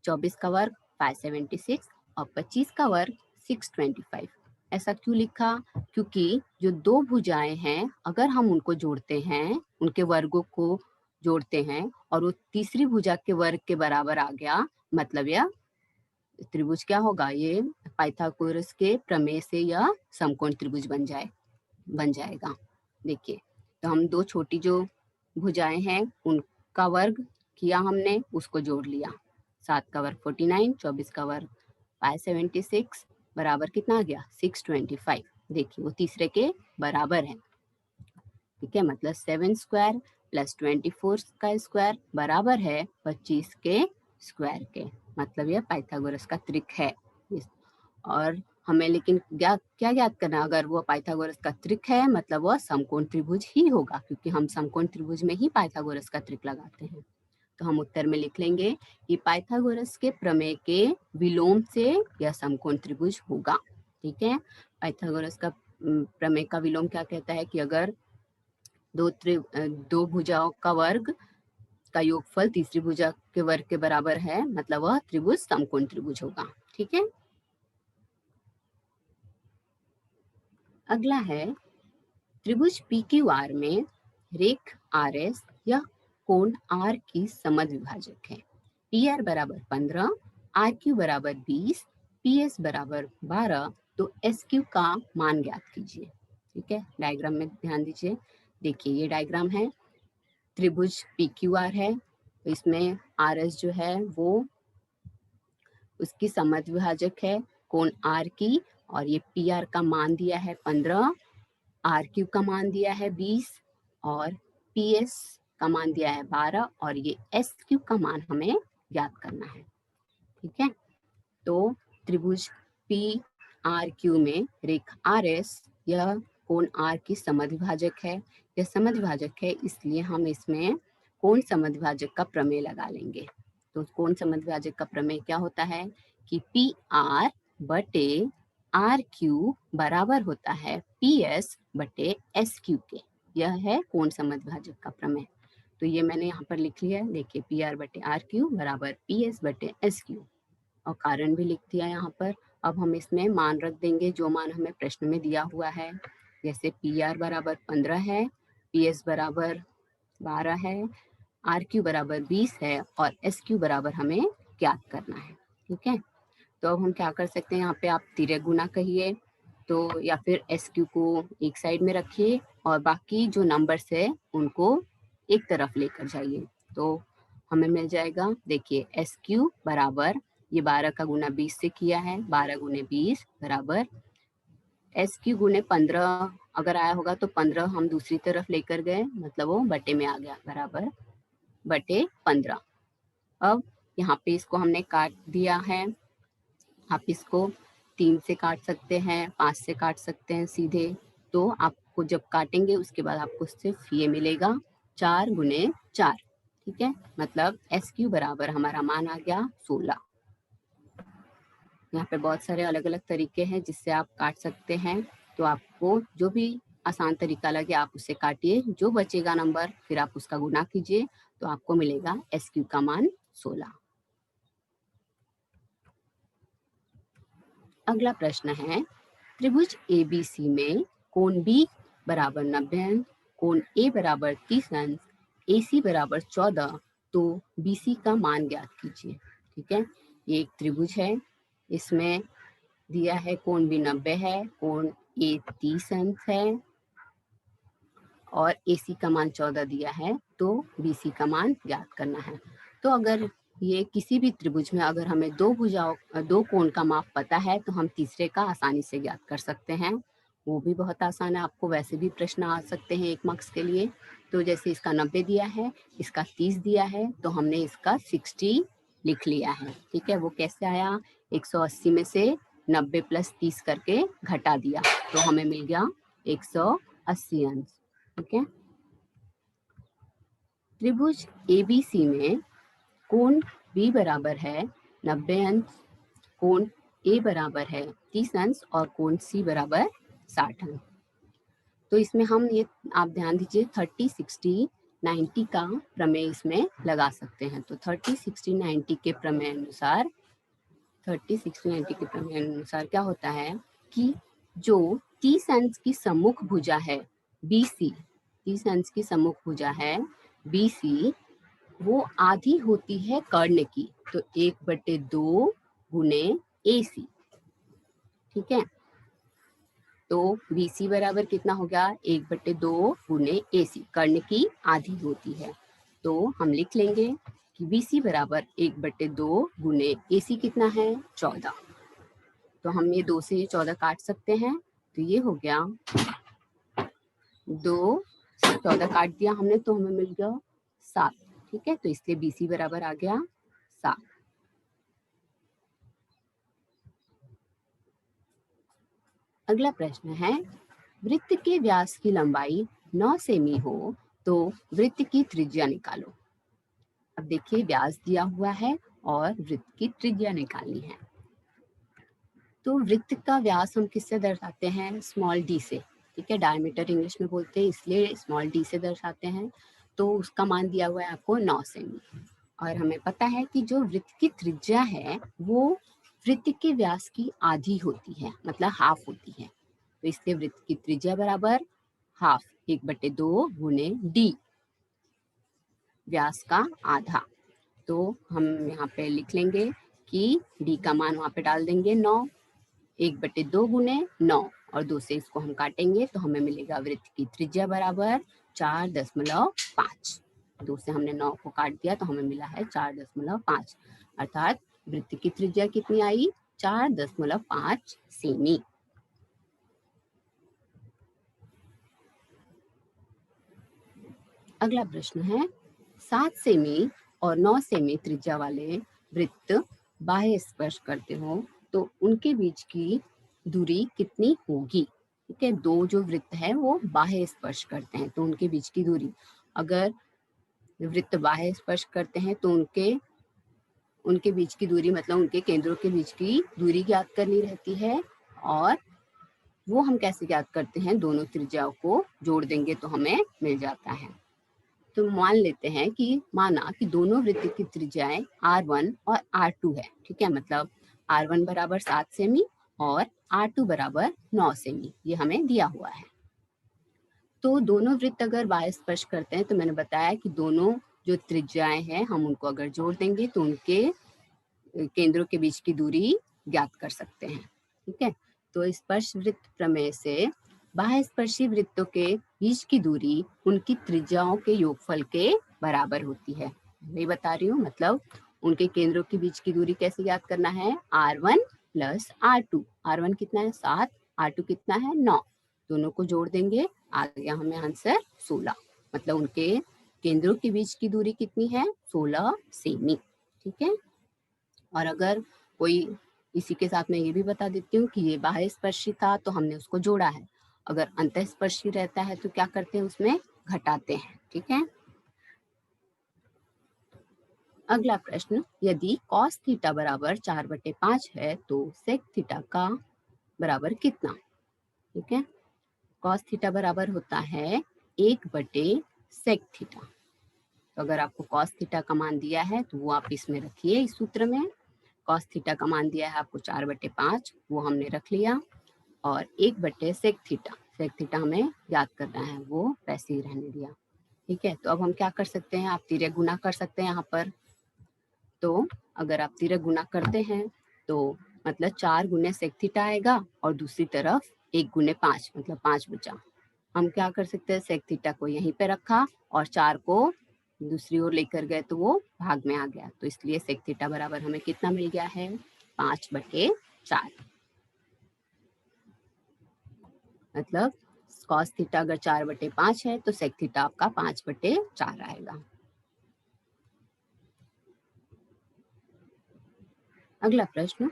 S1: 24 का वर्ग 576 और 25 का वर्ग 625। ऐसा क्यों लिखा, क्योंकि जो दो भुजाएं हैं अगर हम उनको जोड़ते हैं, उनके वर्गों को जोड़ते हैं और वो तीसरी भुजा के वर्ग के बराबर आ गया, मतलब यह त्रिभुज क्या होगा, ये पाइथागोरस के प्रमेय से यह समकोण त्रिभुज बन जाएगा। देखिए, तो हम दो छोटी जो भुजाएं हैं उनका वर्ग किया हमने, उसको जोड़ लिया। 7 का वर्ग 49, 24 का वर्ग 576 बराबर कितना आ गया 625। देखिए वो तीसरे के बराबर है। ठीक है, मतलब 7 स्क्वायर प्लस 24 का स्क्वायर बराबर है 25 के स्क्वायर के। मतलब यह पाइथागोरस का त्रिक है। और हमें लेकिन क्या याद करना, अगर वो पाइथागोरस का त्रिक है मतलब वह समकोण त्रिभुज ही होगा, क्योंकि हम समकोण त्रिभुज में ही पाइथागोरस का त्रिक लगाते हैं। तो हम उत्तर में लिख लेंगे कि पाइथागोरस के प्रमेय के विलोम से यह समकोण त्रिभुज होगा। ठीक है, पाइथागोरस का प्रमेय का विलोम क्या कहता है कि अगर दो भुजाओं का वर्ग का योगफल तीसरी भुजा के वर्ग के बराबर है, मतलब वह त्रिभुज समकोण त्रिभुज होगा। ठीक है, अगला है त्रिभुज PQR में रेख RS यह कोण R की समद्विभाजक है। PR बराबर 15, RQ बराबर 20, PS बराबर 12, तो SQ का मान ज्ञात कीजिए। ठीक है, डायग्राम में ध्यान दीजिए। देखिए ये डायग्राम है, त्रिभुज PQR है, तो इसमें RS जो है वो उसकी समद्विभाजक है कोण R की, और ये PR का मान दिया है 15, RQ का मान दिया है 20 और PS का मान दिया है 12, और ये SQ का मान हमें ज्ञात करना है। ठीक है, तो त्रिभुज PRQ में रेखा RS यह कोण R की समद्विभाजक है। यह समद्विभाजक है, इसलिए हम इसमें कोण समद्विभाजक का प्रमेय लगा लेंगे। तो कोण समद्विभाजक का प्रमेय क्या होता है कि PR बटे RQ बराबर होता है PS बटे SQ के। यह है कोण समद्विभाजक का प्रमेय। तो ये मैंने यहाँ पर लिख लिया है, देखिए PR बटे RQ बराबर PS बटे SQ, और कारण भी लिख दिया यहाँ पर। अब हम इसमें मान रख देंगे जो मान हमें प्रश्न में दिया हुआ है, जैसे PR बराबर 15 है, PS बराबर 12 है, RQ बराबर 20 है और SQ बराबर हमें ज्ञात करना है। ठीक है, तो अब हम क्या कर सकते हैं, यहाँ पे आप तिर्यक गुना कहिए तो, या फिर SQ को एक साइड में रखिए और बाकी जो नंबर्स है उनको एक तरफ लेकर जाइए, तो हमें मिल जाएगा। देखिए SQ बराबर, ये 12 का गुना 20 से किया है, 12 गुने 20 बराबर SQ गुने 15 अगर आया होगा तो 15 हम दूसरी तरफ लेकर गए, मतलब वो बटे में आ गया, बराबर बटे 15। अब यहाँ पे इसको हमने काट दिया है, आप इसको 3 से काट सकते हैं, 5 से काट सकते हैं सीधे। तो आपको जब काटेंगे उसके बाद आपको सिर्फ ये मिलेगा 4 गुने 4। ठीक है, मतलब SQ बराबर हमारा मान आ गया 16। यहाँ पे बहुत सारे अलग अलग तरीके हैं जिससे आप काट सकते हैं, तो आपको जो भी आसान तरीका लगे आप उसे काटिए, जो बचेगा नंबर फिर आप उसका गुना कीजिए, तो आपको मिलेगा SQ का मान 16। अगला प्रश्न है, त्रिभुज ABC में कोण B बराबर 90 अंश, कोण A बराबर 30 अंश, AC बराबर 14, तो BC का मान ज्ञात कीजिए। ठीक है, ये एक त्रिभुज है, इसमें दिया है कोण B 90 है, कोण A 30 अंश है और AC का मान 14 दिया है, तो BC का मान ज्ञात करना है। तो अगर ये किसी भी त्रिभुज में अगर हमें दो कोण का माप पता है तो हम तीसरे का आसानी से ज्ञात कर सकते हैं, वो भी बहुत आसान है। आपको वैसे भी प्रश्न आ सकते हैं 1 मार्क्स के लिए। तो जैसे इसका 90 दिया है, इसका 30 दिया है, तो हमने इसका 60 लिख लिया है। ठीक है, वो कैसे आया, 180 में से 90 प्लस 30 करके घटा दिया, तो हमें मिल गया 180 अंश। ठीक है, त्रिभुज ABC में कोण B बराबर है 90 अंश, कोण A बराबर है 30 अंश और कोण C बराबर 60 अंश। तो इसमें हम ये आप ध्यान दीजिए 30, 60, 90 का प्रमेय इसमें लगा सकते हैं। तो 30, 60, 90 के प्रमेय अनुसार 30, 60, 90 के प्रमेय अनुसार क्या होता है कि जो 30 अंश की सम्मुख भुजा है BC, 30 अंश की सम्मुख भुजा है BC, वो आधी होती है कर्ण की, तो 1/2 गुने AC। ठीक है, तो BC बराबर कितना हो गया, 1/2 गुने AC, कर्ण की आधी होती है, तो हम लिख लेंगे कि BC बराबर 1/2 गुने AC कितना है 14। तो हम ये 2 से ये 14 काट सकते हैं, तो ये हो गया 2 से 14 काट दिया हमने, तो हमें मिल गया 7। ठीक है, तो इसलिए BC बराबर आ गया 7। अगला प्रश्न है, वृत्त के व्यास की लंबाई 9 सेमी हो तो वृत्त की त्रिज्या निकालो। अब देखिए, व्यास दिया हुआ है और वृत्त की त्रिज्या निकालनी है। तो वृत्त का व्यास हम किससे दर्शाते हैं? स्मॉल डी से। ठीक है, डायमीटर इंग्लिश में बोलते हैं, इसलिए स्मॉल डी से दर्शाते हैं। तो उसका मान दिया हुआ है आपको 9 सेमी। और हमें पता है कि जो वृत्त की त्रिज्या है वो वृत्त के व्यास की आधी होती है, मतलब हाफ होती है। तो इसलिए वृत्त की त्रिज्या बराबर हाफ 1/2 गुने डी, व्यास का आधा। तो हम यहाँ पे लिख लेंगे कि डी का मान वहाँ पे डाल देंगे 9, 1/2 गुने 9 और 2 से इसको हम काटेंगे तो हमें मिलेगा वृत्त की त्रिज्या बराबर 4.5। 2 से हमने 9 को काट दिया तो हमें मिला है 4.5, अर्थात वृत्त की त्रिज्या कितनी आई? 4.5 सेमी। अगला प्रश्न है, 7 सेमी और 9 सेमी त्रिज्या वाले वृत्त बाह्य स्पर्श करते हो तो उनके बीच की दूरी कितनी होगी? ठीक है, दो जो वृत्त है वो बाह्य स्पर्श करते हैं तो उनके बीच की दूरी, अगर वृत्त बाह्य स्पर्श करते हैं तो उनके बीच की दूरी मतलब उनके केंद्रों के बीच की दूरी ज्ञात करनी रहती है। और वो हम कैसे ज्ञात करते हैं? दोनों त्रिज्याओं को जोड़ देंगे तो हमें मिल जाता है। तो मान लेते हैं कि माना कि दोनों वृत्त की त्रिज्याएं R1 और R2 है। ठीक है, मतलब R1 बराबर 7 सेमी और R2 बराबर 9 सेमी, ये हमें दिया हुआ है। तो दोनों वृत्त अगर बाह्य स्पर्श करते हैं तो मैंने बताया कि दोनों जो त्रिज्याएं हैं हम उनको अगर जोड़ देंगे तो उनके केंद्रों के बीच की दूरी ज्ञात कर सकते हैं। ठीक है, तो स्पर्श वृत्त प्रमेय से बाह्य स्पर्शी वृत्तों के बीच की दूरी उनकी त्रिज्याओं के योगफल के बराबर होती है। मैं बता रही हूँ, मतलब उनके केंद्रों के बीच की दूरी कैसे ज्ञात करना है? R1 plus R2। R1 कितना है? 7, R2 कितना है? 9। दोनों को जोड़ देंगे, आ गया हमें आंसर 16। मतलब उनके केंद्रों के बीच की दूरी कितनी है? 16 सेमी। ठीक है, और अगर कोई, इसी के साथ मैं ये भी बता देती हूँ कि ये बाह्य स्पर्शी था तो हमने उसको जोड़ा है, अगर अंतःस्पर्शी रहता है तो क्या करते हैं? उसमें घटाते हैं। ठीक है, अगला प्रश्न, यदि cos थीटा बराबर 4/5 है तो sec थीटा का बराबर कितना? ठीक है, cos थीटा बराबर होता है 1/sec थीटा। तो अगर आपको cos थीटा का मान दिया है तो वो आप इसमें रखिए, इस सूत्र में। cos थीटा का मान दिया है आपको 4/5, वो हमने रख लिया। और 1/sec थीटा, sec थीटा हमें याद करना है, वो वैसे ही रहने दिया। ठीक है, तो अब हम क्या कर सकते हैं? आप तिर्यक गुना कर सकते हैं यहाँ पर। तो अगर आप तिर्यक गुना करते हैं तो मतलब 4 गुने sec थीटा आएगा और दूसरी तरफ 1 गुने 5 मतलब 5 बचा। हम क्या कर सकते हैं? sec थीटा को यहीं पे रखा और 4 को दूसरी ओर लेकर गए तो वो भाग में आ गया, तो इसलिए sec थीटा बराबर हमें कितना मिल गया है? 5/4। मतलब cos थीटा अगर 4/5 है तो sec थीटा आपका 5/4 आएगा। अगला प्रश्न,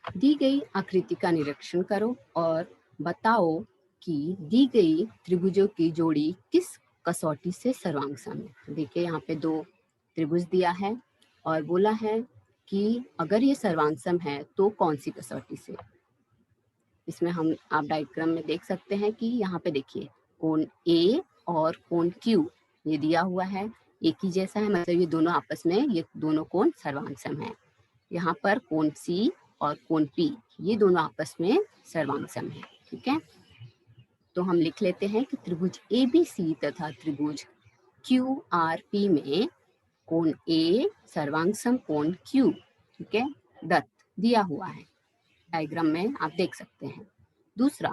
S1: दी गई आकृति का निरीक्षण करो और बताओ कि दी गई त्रिभुजों की जोड़ी किस कसौटी से सर्वांग सम है। देखिए, यहाँ पे 2 त्रिभुज दिया है और बोला है कि अगर ये सर्वांग सम है तो कौन सी कसौटी से। इसमें हम, आप डायग्राम में देख सकते हैं कि यहाँ पे देखिए कोण A और कोण Q ये दिया हुआ है, एक ही जैसा है, मतलब ये दोनों आपस में, ये दोनों कोण सर्वांग सम है। यहाँ पर कोण C और कोण P ये दोनों आपस में सर्वांग सम है। ठीक है, तो हम लिख लेते हैं कि त्रिभुज ABC तथा त्रिभुज QRP में कोण A सर्वांग सम कोण Q, ठीक है, दत्त दिया हुआ है, डायग्राम में आप देख सकते हैं। दूसरा,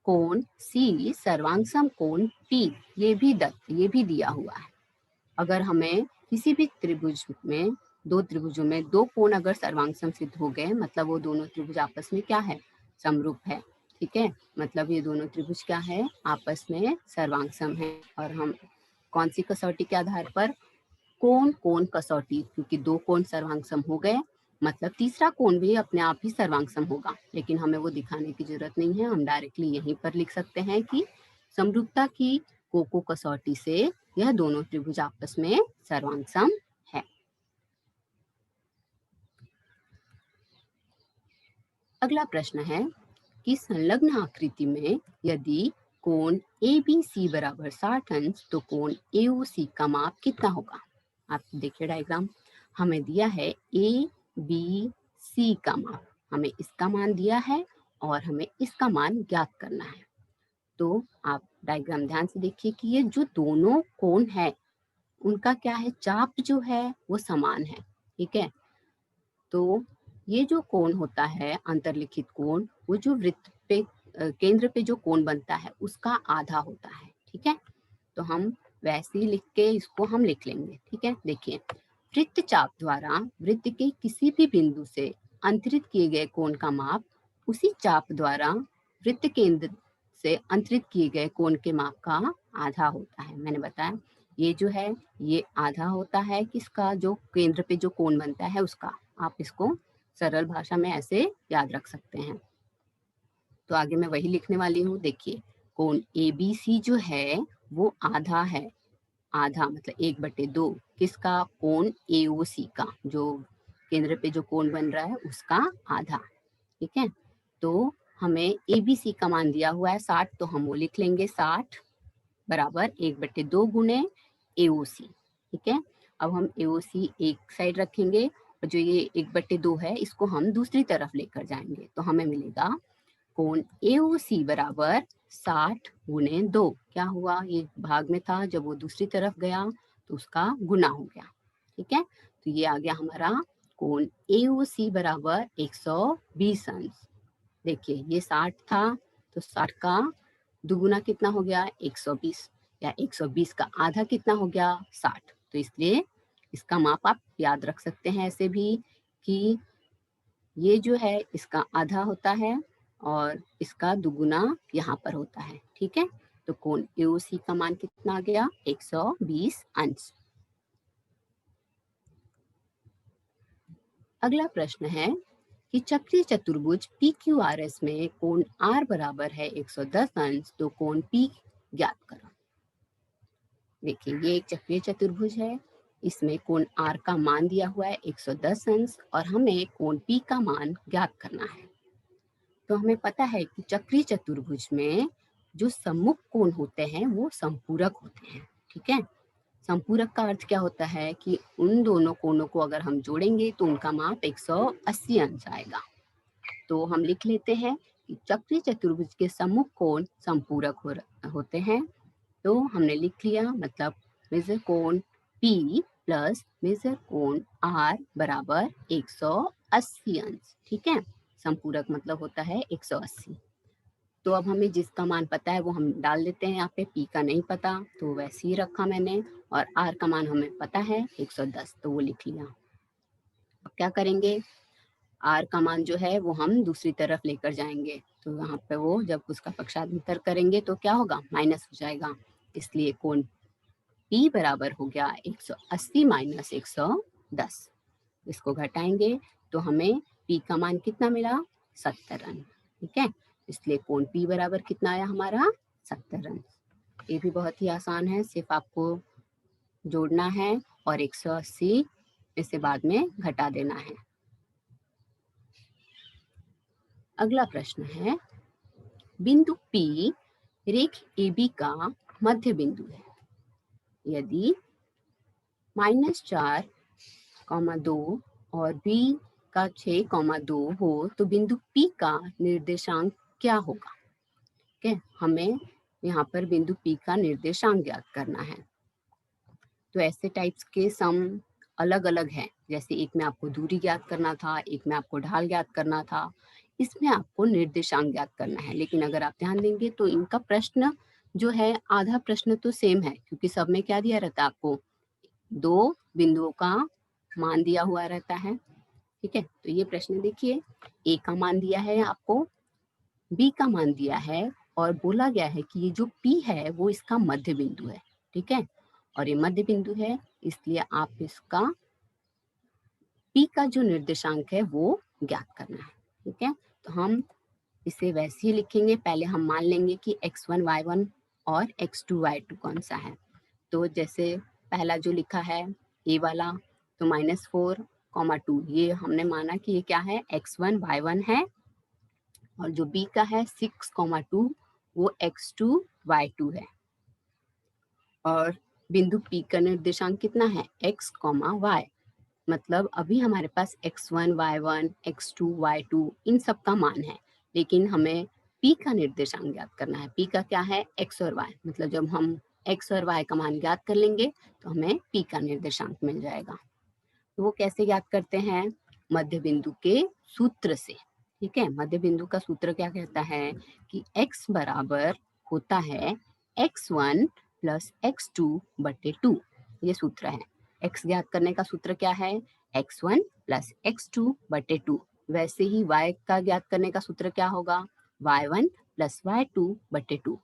S1: कोण C सर्वांग सम कोण P, ये भी दत्त, ये भी दिया हुआ है। अगर हमें किसी भी त्रिभुज में, दो त्रिभुजों में दो कोण अगर सर्वांग सम सिद्ध हो गए, मतलब वो दोनों त्रिभुज आपस में क्या है? समरूप है। ठीक है, मतलब ये दोनों त्रिभुज क्या है? आपस में सर्वांग सम है। और हम कौन सी कसौटी के आधार पर? कोण कोण कसौटी, क्योंकि दो कोण सर्वांग सम हो गए मतलब तीसरा कोण भी अपने आप ही सर्वांग सम होगा, लेकिन हमें वो दिखाने की जरूरत नहीं है। हम डायरेक्टली यहीं पर लिख सकते हैं कि समरूपता की कोको कसौटी से यह दोनों त्रिभुज आपस में सर्वांग सम है। अगला प्रश्न है कि संलग्न आकृति में यदि कोण ABC बराबर 60 अंश तो कोण AOC का माप कितना होगा। आप देखिए डायग्राम, हमें दिया है ABC का माप, हमें इसका मान दिया है और हमें इसका मान ज्ञात करना है। तो आप डायग्राम ध्यान से देखिए कि ये जो दोनों कोण है उनका क्या है, चाप जो है वो समान है। ठीक है, तो ये जो कोण होता है अंतर्लिखित कोण, वो जो वृत्त पे केंद्र पे जो कोण बनता है उसका आधा होता है। ठीक है, तो हम वैसे ही लिख के इसको हम लिख लेंगे। ठीक है, देखिए, वृत्त चाप द्वारा वृत्त के किसी भी बिंदु से अंतरित किए गए कोण का माप उसी चाप द्वारा वृत्त केंद्र से अंतरित किए गए कोण के माप का आधा होता है। मैंने बताया ये जो है ये आधा होता है किसका, जो केंद्र पे जो कोण बनता है उसका। आप इसको सरल भाषा में ऐसे याद रख सकते हैं। तो आगे मैं वही लिखने वाली हूँ। देखिए, कोण ABC जो है वो आधा है, आधा मतलब 1/2 किसका, कोण AOC का, जो केंद्र पे जो कोण बन रहा है उसका आधा। ठीक है, तो हमें ABC का मान दिया हुआ है 60, तो हम वो लिख लेंगे 60 बराबर 1/2 गुणे AOC। ठीक है, अब हम AOC एक साइड रखेंगे और जो ये 1/2 है इसको हम दूसरी तरफ लेकर जाएंगे, तो हमें मिलेगा कोण AOC बराबर 60 गुणे 2। क्या हुआ, ये भाग में था, जब वो दूसरी तरफ गया तो उसका गुना हो गया। ठीक है, तो ये आ गया हमारा कोण AOC बराबर 120 अंश। देखिए ये 60 था, तो 60 का दुगुना कितना हो गया, 120, या 120 का आधा कितना हो गया, 60। तो इसलिए इसका माप आप याद रख सकते हैं ऐसे भी कि ये जो है इसका आधा होता है और इसका दुगुना यहाँ पर होता है। ठीक है, तो कोण AOC का मान कितना आ गया, 120 अंश। अगला प्रश्न है कि चक्रीय चतुर्भुज PQRS में कोण R बराबर है 110 अंश, तो कोण P ज्ञात करो। देखिए ये एक चक्रीय चतुर्भुज है, इसमें कोण R का मान दिया हुआ है 110 अंश और हमें कोण P का मान ज्ञात करना है। तो हमें पता है कि चक्रीय चतुर्भुज में जो सम्मुख कोण होते हैं वो संपूरक होते हैं। ठीक है, संपूरक का अर्थ क्या होता है कि उन दोनों कोणों को अगर हम जोड़ेंगे तो उनका माप 180 अंश आएगा। तो हम लिख लेते हैं कि चक्रीय चतुर्भुज के सम्मुख कोण संपूरक होते हैं। तो हमने लिख लिया, मतलब मेजर कोण P प्लस मेजर कोण R बराबर 180 अंश। ठीक है, संपूरक मतलब होता है 180। तो अब हमें जिसका मान पता है वो हम डाल देते हैं यहाँ पे, P का नहीं पता तो वैसे ही रखा मैंने, और R का मान हमें पता है 110, तो वो लिख लिया। अब क्या करेंगे, R का मान जो है वो हम दूसरी तरफ लेकर जाएंगे, तो यहाँ पे वो जब उसका पक्षांतर करेंगे तो क्या होगा, माइनस हो जाएगा। इसलिए कोण P बराबर हो गया 180 माइनस 110। इसको घटाएंगे तो हमें P का मान कितना मिला, 70 अंश। ठीक है, इसलिए कोण P बराबर कितना आया हमारा, 70 अंश। ये भी बहुत ही आसान है, सिर्फ आपको जोड़ना है और 180 इसे बाद में घटा देना है। अगला प्रश्न है, बिंदु P रेख AB का मध्य बिंदु है। यदि -4,2 और B का 6,2 हो तो बिंदु P का निर्देशांक क्या होगा। ठीक है, हमें यहाँ पर बिंदु P का निर्देशांक ज्ञात करना है। तो ऐसे टाइप्स के सम अलग अलग हैं, जैसे एक में आपको दूरी ज्ञात करना था, एक में आपको ढाल ज्ञात करना था, इसमें आपको निर्देशांक ज्ञात करना है। लेकिन अगर आप ध्यान देंगे तो इनका प्रश्न जो है आधा प्रश्न तो सेम है, क्योंकि सब में क्या दिया रहता है आपको, दो बिंदुओं का मान दिया हुआ रहता है। ठीक है, तो ये प्रश्न देखिए, ए का मान दिया है आपको, बी का मान दिया है और बोला गया है कि ये जो पी है वो इसका मध्य बिंदु है। ठीक है, और ये मध्य बिंदु है इसलिए आप इसका p का जो निर्देशांक है वो ज्ञात करना है। ठीक है, तो हम इसे वैसे ही लिखेंगे। पहले हम मान लेंगे कि x1 y1 और x2 y2 कौन सा है। तो जैसे पहला जो लिखा है ए वाला, तो -4, 2, ये हमने माना कि ये क्या है, x1 y1 है, और जो b का है 6, 2 वो x2 y2 है। और बिंदु P का निर्देशांक कितना है, x, y, मतलब अभी हमारे पास x1 y1 x2 y2 इन सब का मान है, लेकिन हमें P का निर्देशांक ज्ञात करना है। P का क्या है, x और y, मतलब जब हम x और y का मान ज्ञात कर लेंगे तो हमें P का निर्देशांक मिल जाएगा। तो वो कैसे ज्ञात करते हैं, मध्य बिंदु के सूत्र से। ठीक है, मध्य बिंदु का सूत्र क्या कहता है कि x बराबर होता है x1 प्लस x2/2, ये सूत्र है। x ज्ञात करने का सूत्र क्या है, x1 प्लस x2/2। वैसे ही y का ज्ञात करने का सूत्र क्या होगा, y1 प्लस y2/2।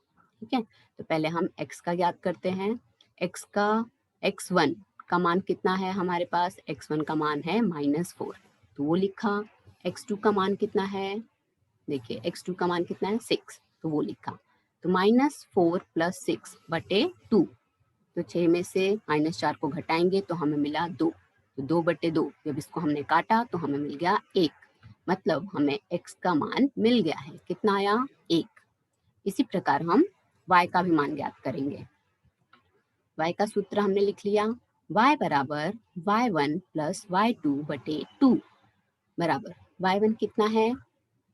S1: ठीक है, तो पहले हम x का ज्ञात करते हैं। x1 का मान कितना है हमारे पास, x1 का मान है -4, तो वो लिखा। x2 का मान कितना है, देखिए x2 का मान कितना है 6, तो वो लिखा। तो -4 + 6/2, तो 6 में से -4 को घटाएंगे तो हमें मिला 2, तो 2/2, जब इसको हमने काटा तो हमें मिल गया 1, मतलब हमें x का मान मिल गया है, कितना आया, 1। इसी प्रकार हम y का भी मान ज्ञात करेंगे। y का सूत्र हमने लिख लिया, y बराबर y1 प्लस y2/2 बराबर y1 कितना है,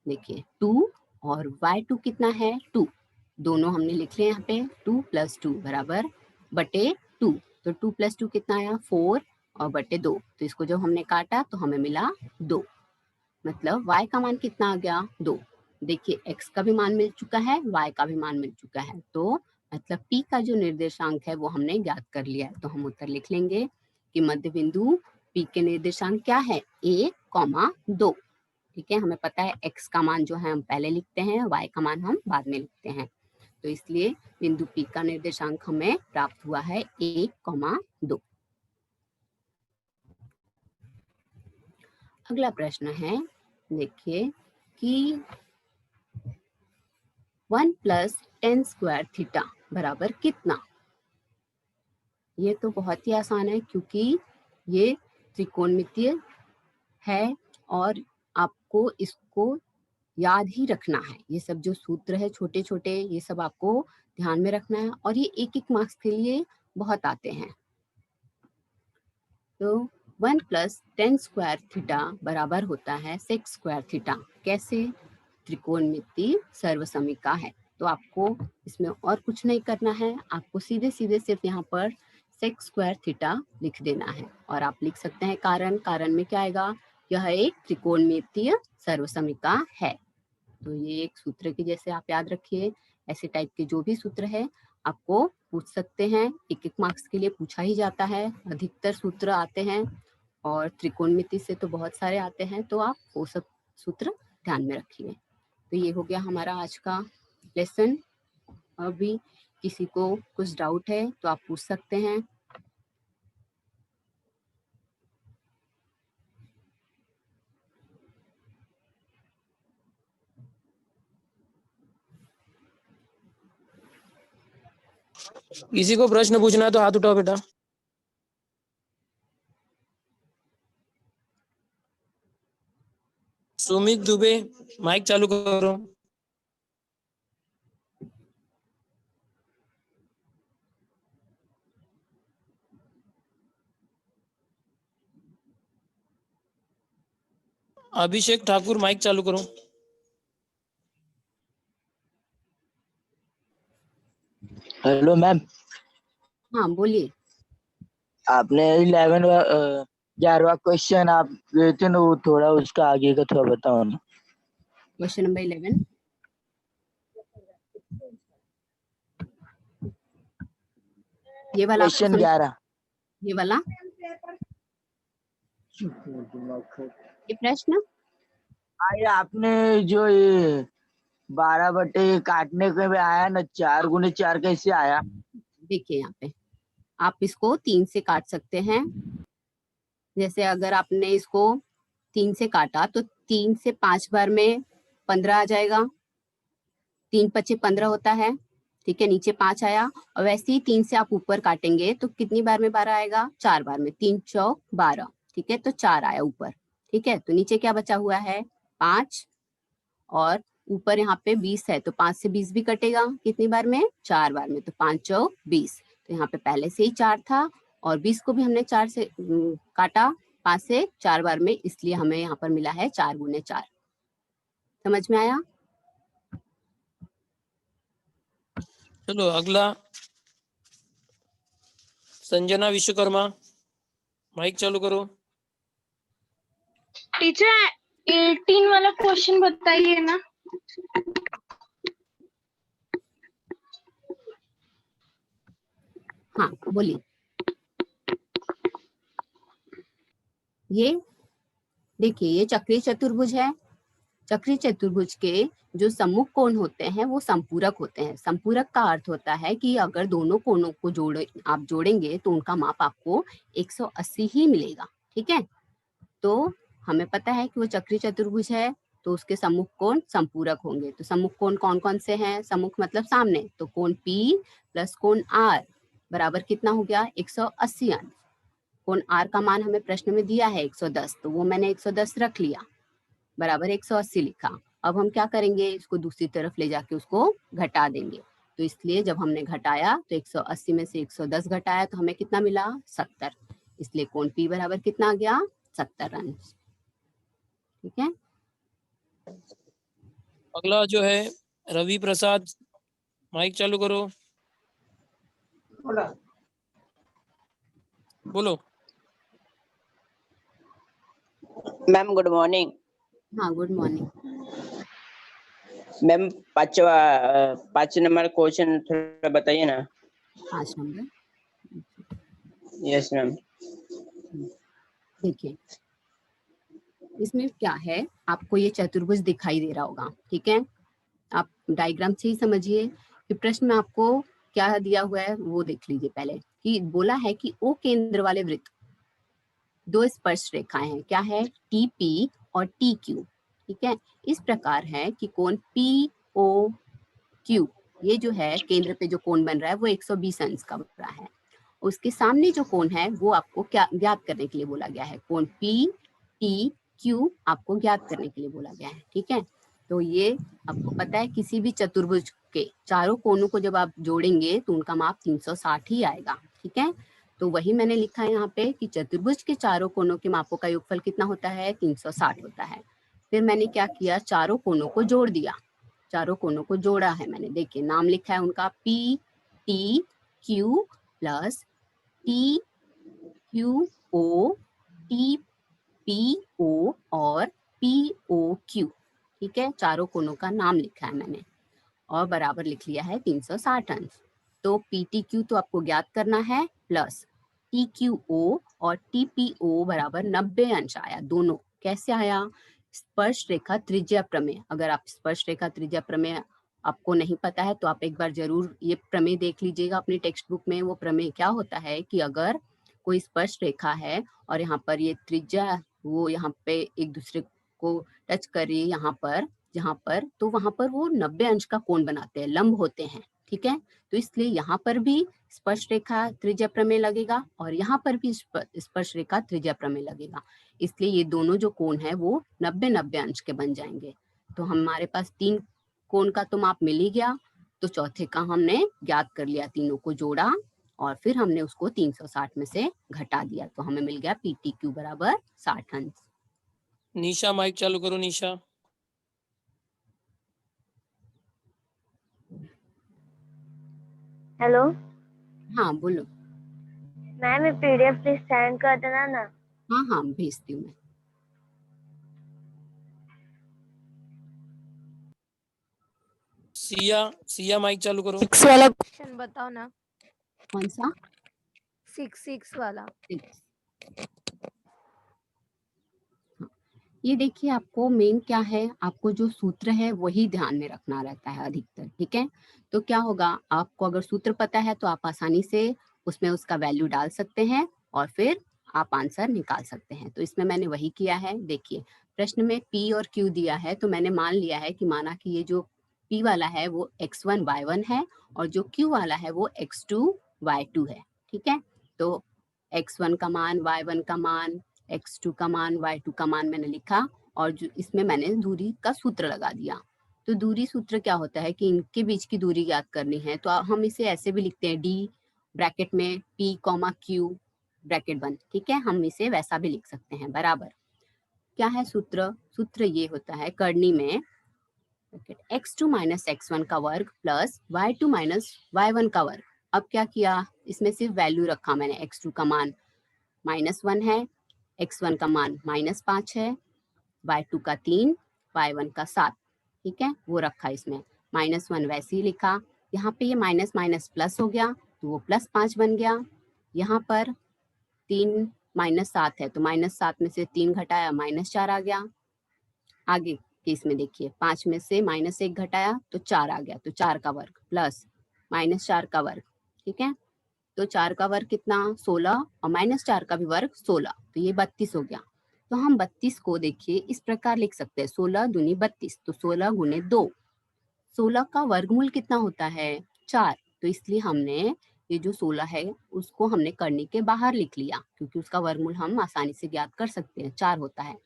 S1: देखिए 2, और y2 कितना है 2, दोनों हमने लिख लिया यहाँ पे। 2 + 2 बराबर /2, तो 2 + 2 कितना आया 4, और /2, तो इसको जब हमने काटा तो हमें मिला 2, मतलब y का मान कितना आ गया 2। देखिए x का भी मान मिल चुका है, y का भी मान मिल चुका है, तो मतलब p का जो निर्देशांक है वो हमने ज्ञात कर लिया है। तो हम उत्तर लिख लेंगे कि मध्य बिंदु p के निर्देशांक क्या है, 1, 2। ठीक है, हमें पता है x का मान जो है हम पहले लिखते हैं, y का मान हम बाद में लिखते हैं, तो इसलिए बिंदु P का निर्देशांक हमें प्राप्त हुआ है 1, 2। अगला प्रश्न है, देखिए कि 1 + tan² थीटा बराबर कितना। ये तो बहुत ही आसान है, क्योंकि ये त्रिकोणमितीय है और आपको इसको याद ही रखना है। ये सब जो सूत्र है छोटे छोटे, ये सब आपको ध्यान में रखना है, और ये एक एक मार्क्स के लिए बहुत आते हैं। तो 1 + tan² थीटा बराबर होता है sec² थीटा। कैसे, त्रिकोणमितीय सर्वसमिका है, तो आपको इसमें और कुछ नहीं करना है, आपको सीधे सीधे सिर्फ यहाँ पर sec² थीटा लिख देना है। और आप लिख सकते हैं कारण, कारण में क्या आएगा, यह एक त्रिकोणमितीय सर्वसमिका है। तो ये एक सूत्र की जैसे आप याद रखिए, ऐसे टाइप के जो भी सूत्र है आपको पूछ सकते हैं, एक एक मार्क्स के लिए पूछा ही जाता है, अधिकतर सूत्र आते हैं, और त्रिकोणमिति से तो बहुत सारे आते हैं, तो आप वो सब सूत्र ध्यान में रखिए। तो ये हो गया हमारा आज का लेसन। अभी किसी को कुछ डाउट है तो आप पूछ सकते हैं।
S2: किसी को प्रश्न पूछना है तो हाथ उठाओ बेटा। सुमित दुबे, माइक चालू करो। अभिषेक ठाकुर, माइक चालू करो।
S3: Hello ma'am.
S1: हाँ बोलिए।
S3: आपने 11वां क्वेश्चन आप गए थे ना, वो थोड़ा उसका आगे का थोड़ा बताओ ना।
S1: क्वेश्चन नंबर 11, ये वाला आपको
S3: क्वेश्चन 11,
S1: ये वाला ये प्रश्न,
S3: आए आपने जो ये 12 बटे काटने के में आया ना, 4 × 4 कैसे आया।
S1: देखिए यहाँ पे आप इसको 3 से काट सकते हैं, जैसे अगर आपने इसको 3 से काटा तो 3 से 5 बार में 15 आ जाएगा, 3 पचे 15 होता है, ठीक है, नीचे 5 आया। और वैसे ही 3 से आप ऊपर काटेंगे तो कितनी बार में 12 आएगा, 4 बार में, 3 चौक 12, ठीक है, तो 4 आया ऊपर, ठीक है। तो नीचे क्या बचा हुआ है, 5, और ऊपर यहाँ पे 20 है, तो 5 से 20 भी कटेगा, कितनी बार में, 4 बार में, तो 5 चौक 20। तो यहाँ पे पहले से ही 4 था और 20 को भी हमने 4 से काटा 5 से 4 बार में, इसलिए हमें यहाँ पर मिला है 4 गुने 4। समझ में आया?
S2: चलो अगला संजना विश्वकर्मा, माइक चालू करो।
S4: टीचर 18 वाला क्वेश्चन बताइए ना।
S1: हाँ बोलिए। ये देखिए, ये चक्रीय चतुर्भुज है। चक्रीय चतुर्भुज के जो सम्मुख कोण होते हैं वो संपूरक होते हैं। संपूरक का अर्थ होता है कि अगर दोनों कोणों को आप जोड़ेंगे तो उनका माप आपको 180 ही मिलेगा, ठीक है। तो हमें पता है कि वो चक्रीय चतुर्भुज है, तो उसके सम्मुख कोण संपूरक होंगे। तो सम्मुख कोण कौन कौन से हैं, सम्मुख मतलब सामने, तो कोण P प्लस कोण R बराबर कितना हो गया, 180 अंश। कोण R का मान हमें प्रश्न में दिया है 110, तो वो मैंने 110 रख लिया, बराबर 180 लिखा। अब हम क्या करेंगे, इसको दूसरी तरफ ले जाके उसको घटा देंगे। तो इसलिए जब हमने घटाया तो 180 में से 110 घटाया तो हमें कितना मिला, 70। इसलिए कोण P बराबर कितना आ गया, 70 अंश, ठीक है।
S2: अगला जो है रवि प्रसाद, माइक चालू करो। बोलो।
S5: Ma'am good morning.
S1: हाँ good morning.
S5: Ma'am 5 number question थोड़ा बताइए ना।
S1: 5 नंबर,
S5: यस मैम।
S1: देखिए इसमें क्या है, आपको ये चतुर्भुज दिखाई दे रहा होगा, ठीक है। आप डायग्राम से ही समझिए कि प्रश्न में आपको क्या दिया हुआ है वो देख लीजिए पहले। कि बोला है कि ओ केंद्र वाले वृत्त 2 स्पर्श रेखाएं हैं, क्या है, TP और TQ, ठीक है। इस प्रकार है कि कोण POQ, ये जो है केंद्र पे जो कोण बन रहा है वो 120 अंश का बन रहा है। उसके सामने जो कोण है वो आपको क्या ज्ञात करने के लिए बोला गया है, कोण PTQ आपको ज्ञात करने के लिए बोला गया है, ठीक है। तो ये आपको पता है किसी भी चतुर्भुज के चारों कोणों को जब आप जोड़ेंगे तो उनका माप 360 ही आएगा, ठीक है। तो वही मैंने लिखा है यहाँ पे कि चतुर्भुज के चारों कोणों के मापों का योगफल कितना होता है, 360 होता है। फिर मैंने क्या किया, चारों कोणों को जोड़ दिया, चारों कोणों को जोड़ा है मैंने, देखिए नाम लिखा है उनका PTQ प्लस TQO, TPO और POQ, ठीक है। चारों कोणों का नाम लिखा है मैंने और बराबर लिख लिया है 360 अंश। तो PTQ तो आपको ज्ञात करना है, प्लस TQO और TPO बराबर 90 अंश आया। दोनों कैसे आया, स्पर्श रेखा त्रिज्या प्रमेय। अगर आप स्पर्श रेखा त्रिज्या प्रमेय आपको नहीं पता है तो आप एक बार जरूर ये प्रमेय देख लीजिएगा अपनी टेक्स्ट बुक में। वो प्रमेय क्या होता है कि अगर कोई स्पर्श रेखा है और यहाँ पर ये त्रिज्या वो यहाँ पे एक दूसरे को टच कर रही है जहाँ पर तो वहां पर वो 90 अंश का कोण बनाते हैं, लंब होते हैं, ठीक है। तो इसलिए यहाँ पर भी स्पर्श रेखा त्रिज्या प्रमेय लगेगा और यहाँ पर भी स्पर्श रेखा त्रिज्या प्रमेय लगेगा। इसलिए ये दोनों जो कोण है वो 90-90 अंश के बन जाएंगे। तो हमारे पास 3 कोण का तो माप मिल ही गया, तो चौथे का हमने ज्ञात कर लिया, तीनों को जोड़ा और फिर हमने उसको 360 में से घटा दिया, तो हमें मिल गया PTQ बराबर 60 अंश।
S2: निशा माइक चालू करो। निशा।
S4: हेलो
S1: हाँ बोलो।
S4: मैम, ये PDF प्लीज सेंड कर देना ना।
S1: हाँ हाँ भेजती हूँ मैं।
S2: सिया माइक चालू करो।
S4: 6 वाला क्वेश्चन बताओ ना।
S1: कौन सा?
S4: 6 वाला।
S1: ये देखिए आपको मेन क्या है, आपको जो सूत्र है वही ध्यान में रखना रहता है अधिकतर, ठीक है। तो क्या होगा, आपको अगर सूत्र पता है तो आप आसानी से उसमें उसका वैल्यू डाल सकते हैं और फिर आप आंसर निकाल सकते हैं। तो इसमें मैंने वही किया है। देखिए प्रश्न में P और Q दिया है, तो मैंने मान लिया है कि माना कि ये जो P वाला है वो x1 y1 है और जो Q वाला है वो x2 y2 है। ठीक है, तो x1 का मान, y1 का मान, x2 का मान, y2 का मान मैंने लिखा और जो इसमें मैंने दूरी का सूत्र लगा दिया। तो दूरी सूत्र क्या होता है कि इनके बीच की दूरी ज्ञात करनी है, तो हम इसे ऐसे भी लिखते हैं, d ब्रैकेट में P, Q ब्रैकेट बंद। ठीक है, हम इसे वैसा भी लिख सकते हैं। बराबर क्या है सूत्र? सूत्र ये होता है करनी में x2 माइनस x1 का वर्ग प्लस y2 माइनस y1 का वर्ग। अब क्या किया, इसमें सिर्फ वैल्यू रखा मैंने। x2 का मान -1 है, x1 का मान -5 है, y2 का 3, y1 का 7। ठीक है, वो रखा इसमें। -1 वैसे ही लिखा, यहाँ पे ये माइनस माइनस प्लस हो गया तो वो +5 बन गया। यहाँ पर 3 -7 है तो -7 में से 3 घटाया -4 आ गया। आगे केस में देखिए 5 में से -1 घटाया तो 4 आ गया, तो 4 का वर्ग प्लस -4 का वर्ग। ठीक है, तो 4 का वर्ग कितना, 16, और -4 का भी वर्ग 16, तो ये 32 हो गया। तो हम 32 को देखिए इस प्रकार लिख सकते हैं, 16 दूनी 32, तो 16 गुने 2। 16 का वर्गमूल कितना होता है, 4। तो इसलिए हमने ये जो 16 है उसको हमने करनी के बाहर लिख लिया, क्योंकि उसका वर्गमूल हम आसानी से ज्ञात कर सकते हैं, 4 होता है।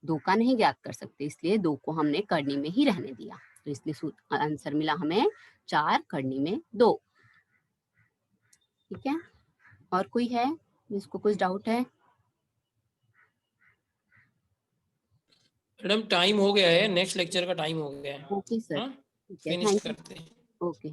S1: 2 का नहीं ज्ञात कर सकते, इसलिए 2 को हमने करनी में ही रहने दिया। तो इसलिए आंसर मिला हमें 4 करनी में 2। ठीक है, और कोई है जिसको कुछ डाउट है?
S2: मैडम टाइम हो गया है, नेक्स्ट लेक्चर का टाइम हो गया है।
S1: ओके सर,
S2: हाँ,
S1: ठीक है,
S2: फिनिश
S1: थैंक यू।
S2: करते हैं।
S1: ओके।